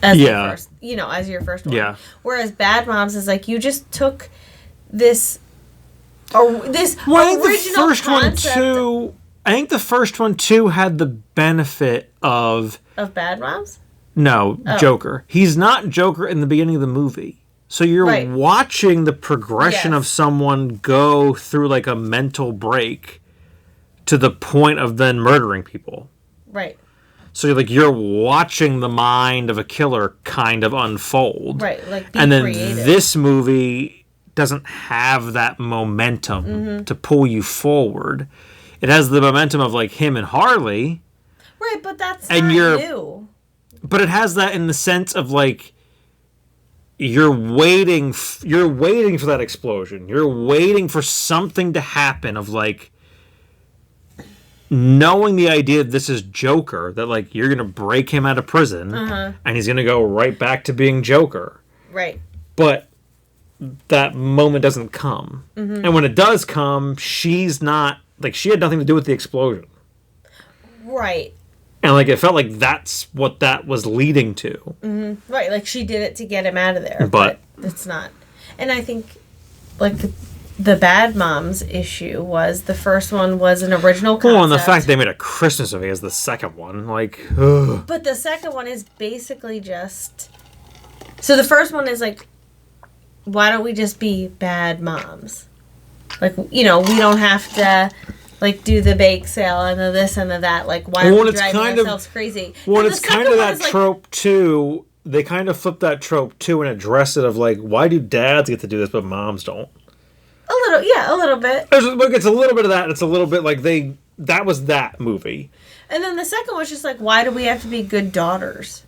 As your first, as your first one. Yeah. Whereas Bad Moms is like you just took this original concept. I think the first one too had the benefit of Bad Moms? No, Joker. He's not Joker in the beginning of the movie. So you're watching the progression of someone go through like a mental break to the point of then murdering people. Right. So you're watching the mind of a killer kind of unfold. Right, like and then creative. This movie doesn't have that momentum to pull you forward. It has the momentum of like him and Harley. Right, but that's not new. But it has that in the sense of like you're waiting for that explosion. You're waiting for something to happen of like knowing the idea that this is Joker, that like you're gonna break him out of prison and he's gonna go right back to being Joker. Right. But that moment doesn't come. And when it does come, she's not like she had nothing to do with the explosion. Right. And like it felt like that's what that was leading to. Right, like she did it to get him out of there, but it's not. And I think like the Bad Moms issue was the first one was an original concept. Well, and the fact they made a Christmas movie as the second one, like, ugh. But the second one is basically just. So the first one is like, why don't we just be bad moms? Like, we don't have to, like, do the bake sale and the this and the that. Like, why are we driving ourselves crazy? Well, it's kind of that trope, too. They kind of flip that trope, too, and address it of, like, why do dads get to do this but moms don't? A little bit. It's a little bit of that. It's a little bit like that was that movie. And then the second was just like, why do we have to be good daughters?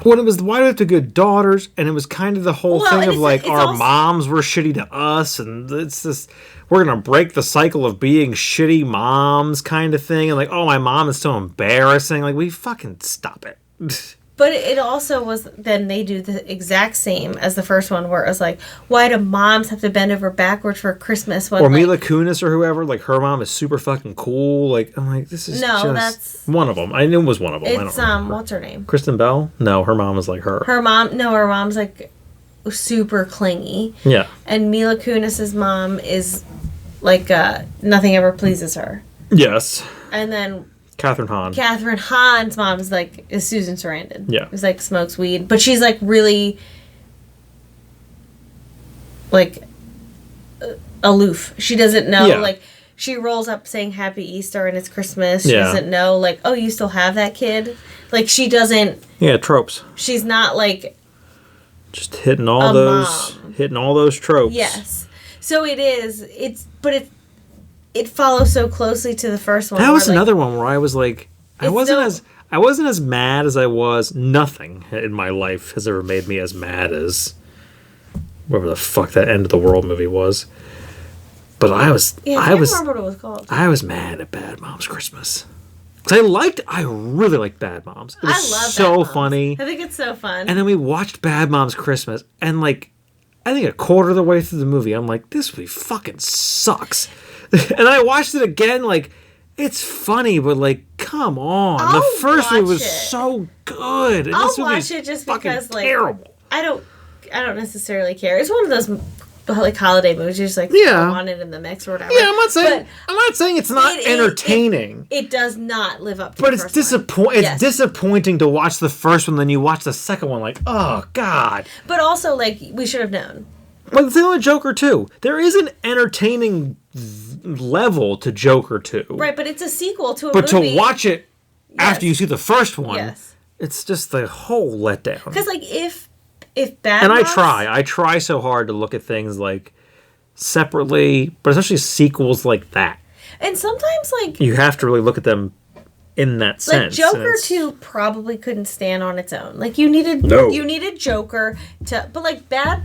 when it was Why Do We Have to Good Daughters, and it was kind of the whole Well, thing and of like it's our also- moms were shitty to us, and it's this we're gonna break the cycle of being shitty moms kind of thing, and like, oh, my mom is so embarrassing. Like, we fucking stop it. But it also was, then they do the exact same as the first one, where it was like, why do moms have to bend over backwards for Christmas? When, Or like, Mila Kunis or whoever, like her mom is super fucking cool. Like, I'm like, this is No, just that's- one of them. I knew it was one of them. I it's, don't remember. what's her name? Kristen Bell? No, her mom is like her. Her mom's like super clingy. Yeah. And Mila Kunis's mom is like, nothing ever pleases her. Yes. And then Catherine Hahn. Catherine Hahn's mom is Susan Sarandon. Yeah. Who's like smokes weed. But she's like really like aloof. She doesn't know, Yeah. like, she rolls up saying Happy Easter and it's Christmas. She Yeah. doesn't know, like, oh, you still have that kid? Like, she doesn't, Yeah, tropes. she's not like, Just hitting all A those tropes. yes. So it follows so closely to the first one. That was where, like, another one where I was like, I wasn't as mad as I was. Nothing in my life has ever made me as mad as whatever the fuck that End of the World movie was. But I can't remember what it was called. I was mad at Bad Moms Christmas. 'Cause I really liked Bad Moms. It was I love so Bad Moms. funny. I think it's so fun. And then we watched Bad Moms Christmas, and like, I think a quarter of the way through the movie, I'm like, this movie fucking sucks. And I watched it again, like, it's funny, but like, come on. I'll The first movie watch was it. so good. And I'll this movie watch is it just fucking because, like, terrible. I don't necessarily care. It's one of those like holiday movies. You're just like, Yeah. I want it in the mix or whatever. Yeah, I'm not But saying it's not entertaining. It does not live up to But the it's first one. disappointing. Yes. It's disappointing to watch the first one, then you watch the second one, like, oh god. But also, like, we should have known. But the thing with Joker 2, there is an entertaining level to Joker 2. Right, but it's a sequel to a But movie. to watch it after you see the first one, Yes. it's just the whole letdown. Because, like, if Bad And Moms... I try so hard to look at things like separately, but especially sequels like that. And sometimes, like... You have to really look at them in that Like, sense. Joker and it's- 2 probably couldn't stand on its own. Like, you needed No. Joker to... But, like, Bad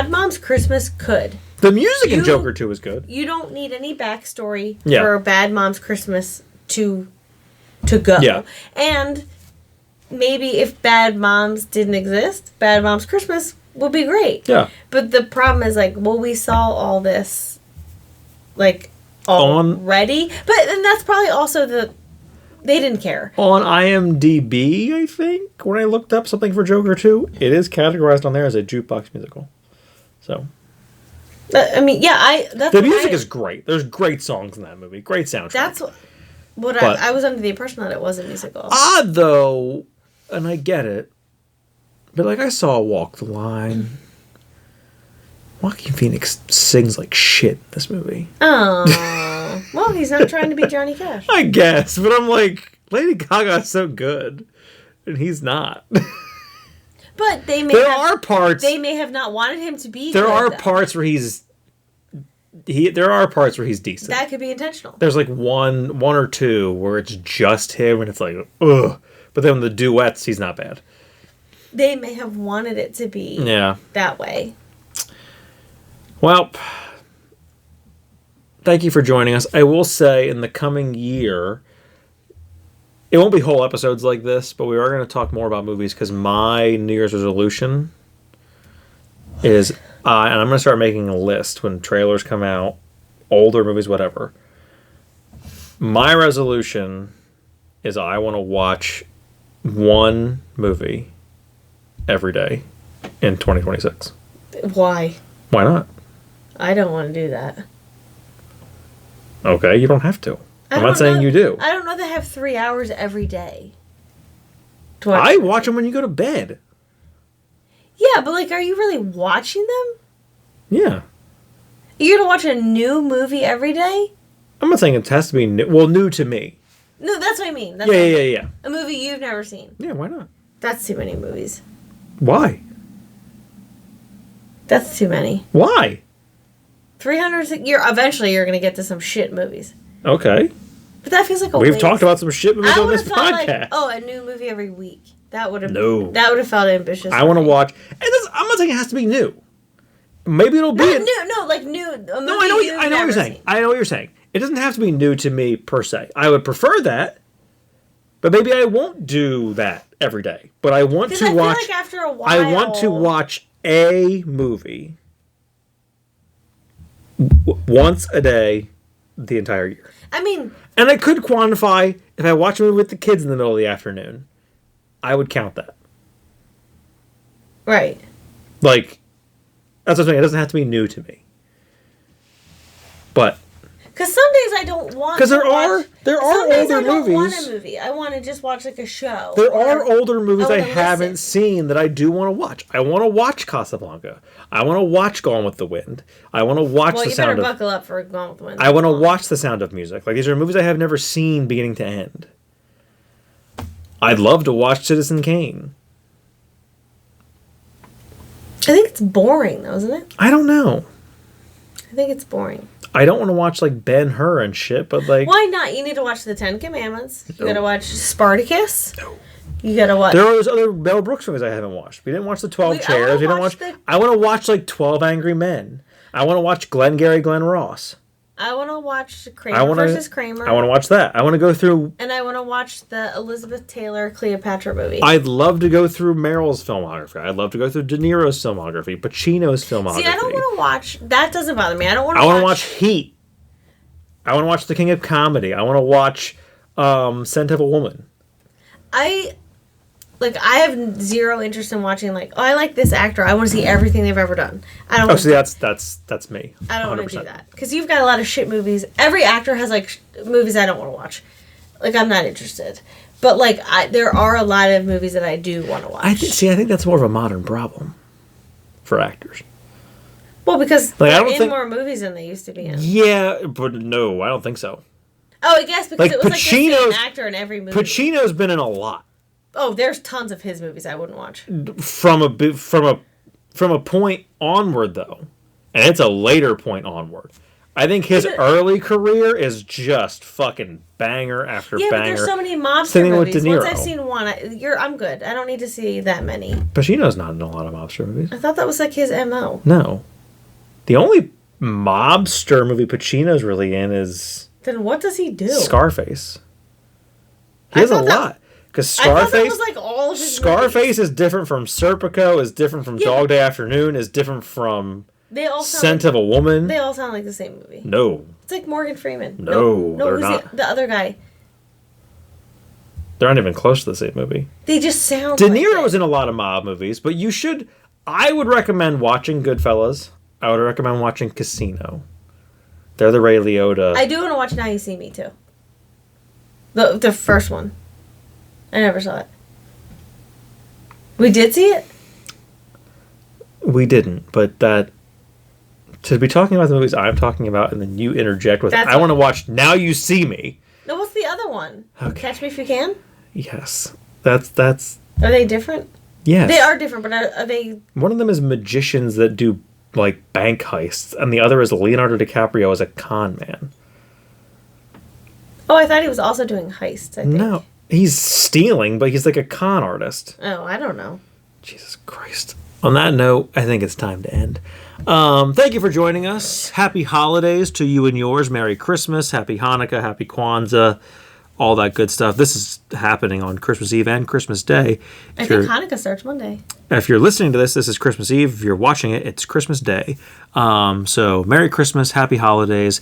Moms Christmas could. The music in you- Joker 2 is good. You don't need any backstory Yeah. for Bad Moms Christmas to go. Yeah. And maybe if Bad Moms didn't exist, Bad Moms Christmas would be great. Yeah. But the problem is, like, well, we saw all this, like, On- already. And that's probably also they didn't care. On IMDb, I think, when I looked up something for Joker 2, it is categorized on there as a jukebox musical. So, I mean, yeah, that's the what music is great. There's great songs in that movie. Great soundtrack. That's what But- I was under the impression that it was a musical. Odd, though, and I get it, but like, I saw Walk the Line. Joaquin Phoenix sings like shit in this movie. Oh, well, he's not trying to be Johnny Cash. I guess, but I'm like, Lady Gaga's so good, and he's not. But they may There have, are parts. they may have not wanted him to be. There good, are though. parts where there are parts where he's decent. that could be intentional. There's like one or two where it's just him, and it's like, ugh. But then the duets, he's not bad. They may have wanted it to be Yeah. that way. Well, thank you for joining us. I will say, in the coming year, it won't be whole episodes like this, but we are going to talk more about movies because my New Year's resolution is, and I'm going to start making a list when trailers come out, older movies, whatever. My resolution is I want to watch one movie every day in 2026. Why? Why not? I don't want to do that. Okay, you don't have to. I'm don't not saying know- you do. I don't know that I have 3 hours every day. I watch them when you go to bed. Yeah, but like, are you really watching them? Yeah. You're gonna watch a new movie every day? I'm not saying it has to be new. Well, new to me. No, that's what I mean. That's Yeah, what I yeah, mean. yeah, yeah. A movie you've never seen. Yeah, why not? That's too many movies. Why? That's too many. Why? 300. Eventually you're gonna get to some shit movies. Okay. But that feels like a We've waste. talked about some shit movies on this podcast. Like, a new movie every week. That would have felt ambitious. I want to watch, and I'm not saying it has to be new. Maybe it'll be new. A movie no, I know what you're saying. I know what you're saying. It doesn't have to be new to me per se. I would prefer that, but maybe I won't do that every day. But I want to watch. Feel like after a while, I want to watch a movie once a day, the entire year. I mean, and I could quantify if I watch a movie with the kids in the middle of the afternoon. I would count that. Right. Like, that's what I'm saying. It doesn't have to be new to me. But. Because some days I don't want. Because there are older movies. I don't want a movie. I want to just watch like a show. There are older movies I haven't seen that I do want to watch. I want to watch Casablanca. I want to watch Gone with the Wind. I want to watch The Sound of. Well, you better buckle up for Gone with the Wind. I want to watch The Sound of Music. Like, these are movies I have never seen beginning to end. I'd love to watch Citizen Kane. I think it's boring, though, isn't it? I don't know. I think it's boring. I don't want to watch, like, Ben-Hur and shit, but, like... Why not? You need to watch The Ten Commandments. You gotta watch Spartacus. No. You gotta watch... There are those other Mel Brooks movies I haven't watched. We didn't watch The 12 Chairs. I want to watch, like, 12 Angry Men. I want to watch Glengarry Glen Ross. I want to watch Kramer versus Kramer. I want to watch that. I want to go through... And I want to watch the Elizabeth Taylor Cleopatra movie. I'd love to go through Meryl's filmography. I'd love to go through De Niro's filmography, Pacino's filmography. See, I don't want to watch... That doesn't bother me. I want to watch Heat. I want to watch The King of Comedy. I want to watch Scent of a Woman. I have zero interest in watching, like, oh, I like this actor. I want to see everything they've ever done. I don't. Oh, see, that's me. I don't want to do that because you've got a lot of shit movies. Every actor has like movies I don't want to watch. Like, I'm not interested. But like, there are a lot of movies that I do want to watch. I think that's more of a modern problem for actors. Well, because they're in more movies than they used to be in. Yeah, but no, I don't think so. Oh, I guess because it was like the same actor in every movie. Pacino's been in a lot. Oh, there's tons of his movies I wouldn't watch. From a point onward, though, and it's a later point onward. I think his early career is just fucking banger after banger. Yeah, but there's so many mobster movies. With De Niro. Once I've seen one, I'm good. I don't need to see that many. Pacino's not in a lot of mobster movies. I thought that was like his MO. No, the only mobster movie Pacino's really in is. Then what does he do? Scarface. He has a lot. Because Scarface, like all of his Scarface movies. Is different from Serpico, is different from Dog Day Afternoon, is different from Scent of a Woman. They all sound like the same movie. No. It's like Morgan Freeman. No, they're not. The other guy. They're not even close to the same movie. They just sound De Niro was in a lot of mob movies, but I would recommend watching Goodfellas. I would recommend watching Casino. They're the Ray Liotta. I do want to watch Now You See Me, too. The first one. I never saw it. We did see it? We didn't, but to be talking about the movies I'm talking about and then you interject with, I want to watch Now You See Me. No, what's the other one? Okay. Catch Me If You Can? Yes. That's... Are they different? Yes. They are different, but are they... One of them is magicians that do, like, bank heists, and the other is Leonardo DiCaprio as a con man. Oh, I thought he was also doing heists, I think. No. He's stealing, but he's like a con artist. Oh, I don't know. Jesus Christ. On that note, I think it's time to end. Thank you for joining us. Happy holidays to you and yours. Merry Christmas, Happy Hanukkah, Happy Kwanzaa, all that good stuff. This is happening on Christmas Eve and Christmas Day. I think Hanukkah starts Monday. If you're listening to this is Christmas Eve. If you're watching it, it's Christmas Day. So Merry Christmas, Happy Holidays.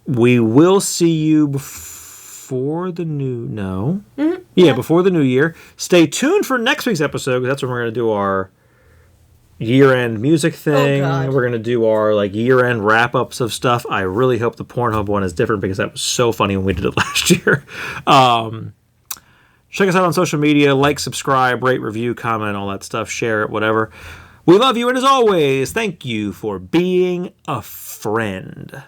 We will see you before the new... No? Mm-hmm. Yeah, before the new year. Stay tuned for next week's episode, because that's when we're going to do our year-end music thing. Oh, we're going to do our year-end wrap-ups of stuff. I really hope the Pornhub one is different, because that was so funny when we did it last year. Check us out on social media. Like, subscribe, rate, review, comment, all that stuff. Share it, whatever. We love you, and as always, thank you for being a friend.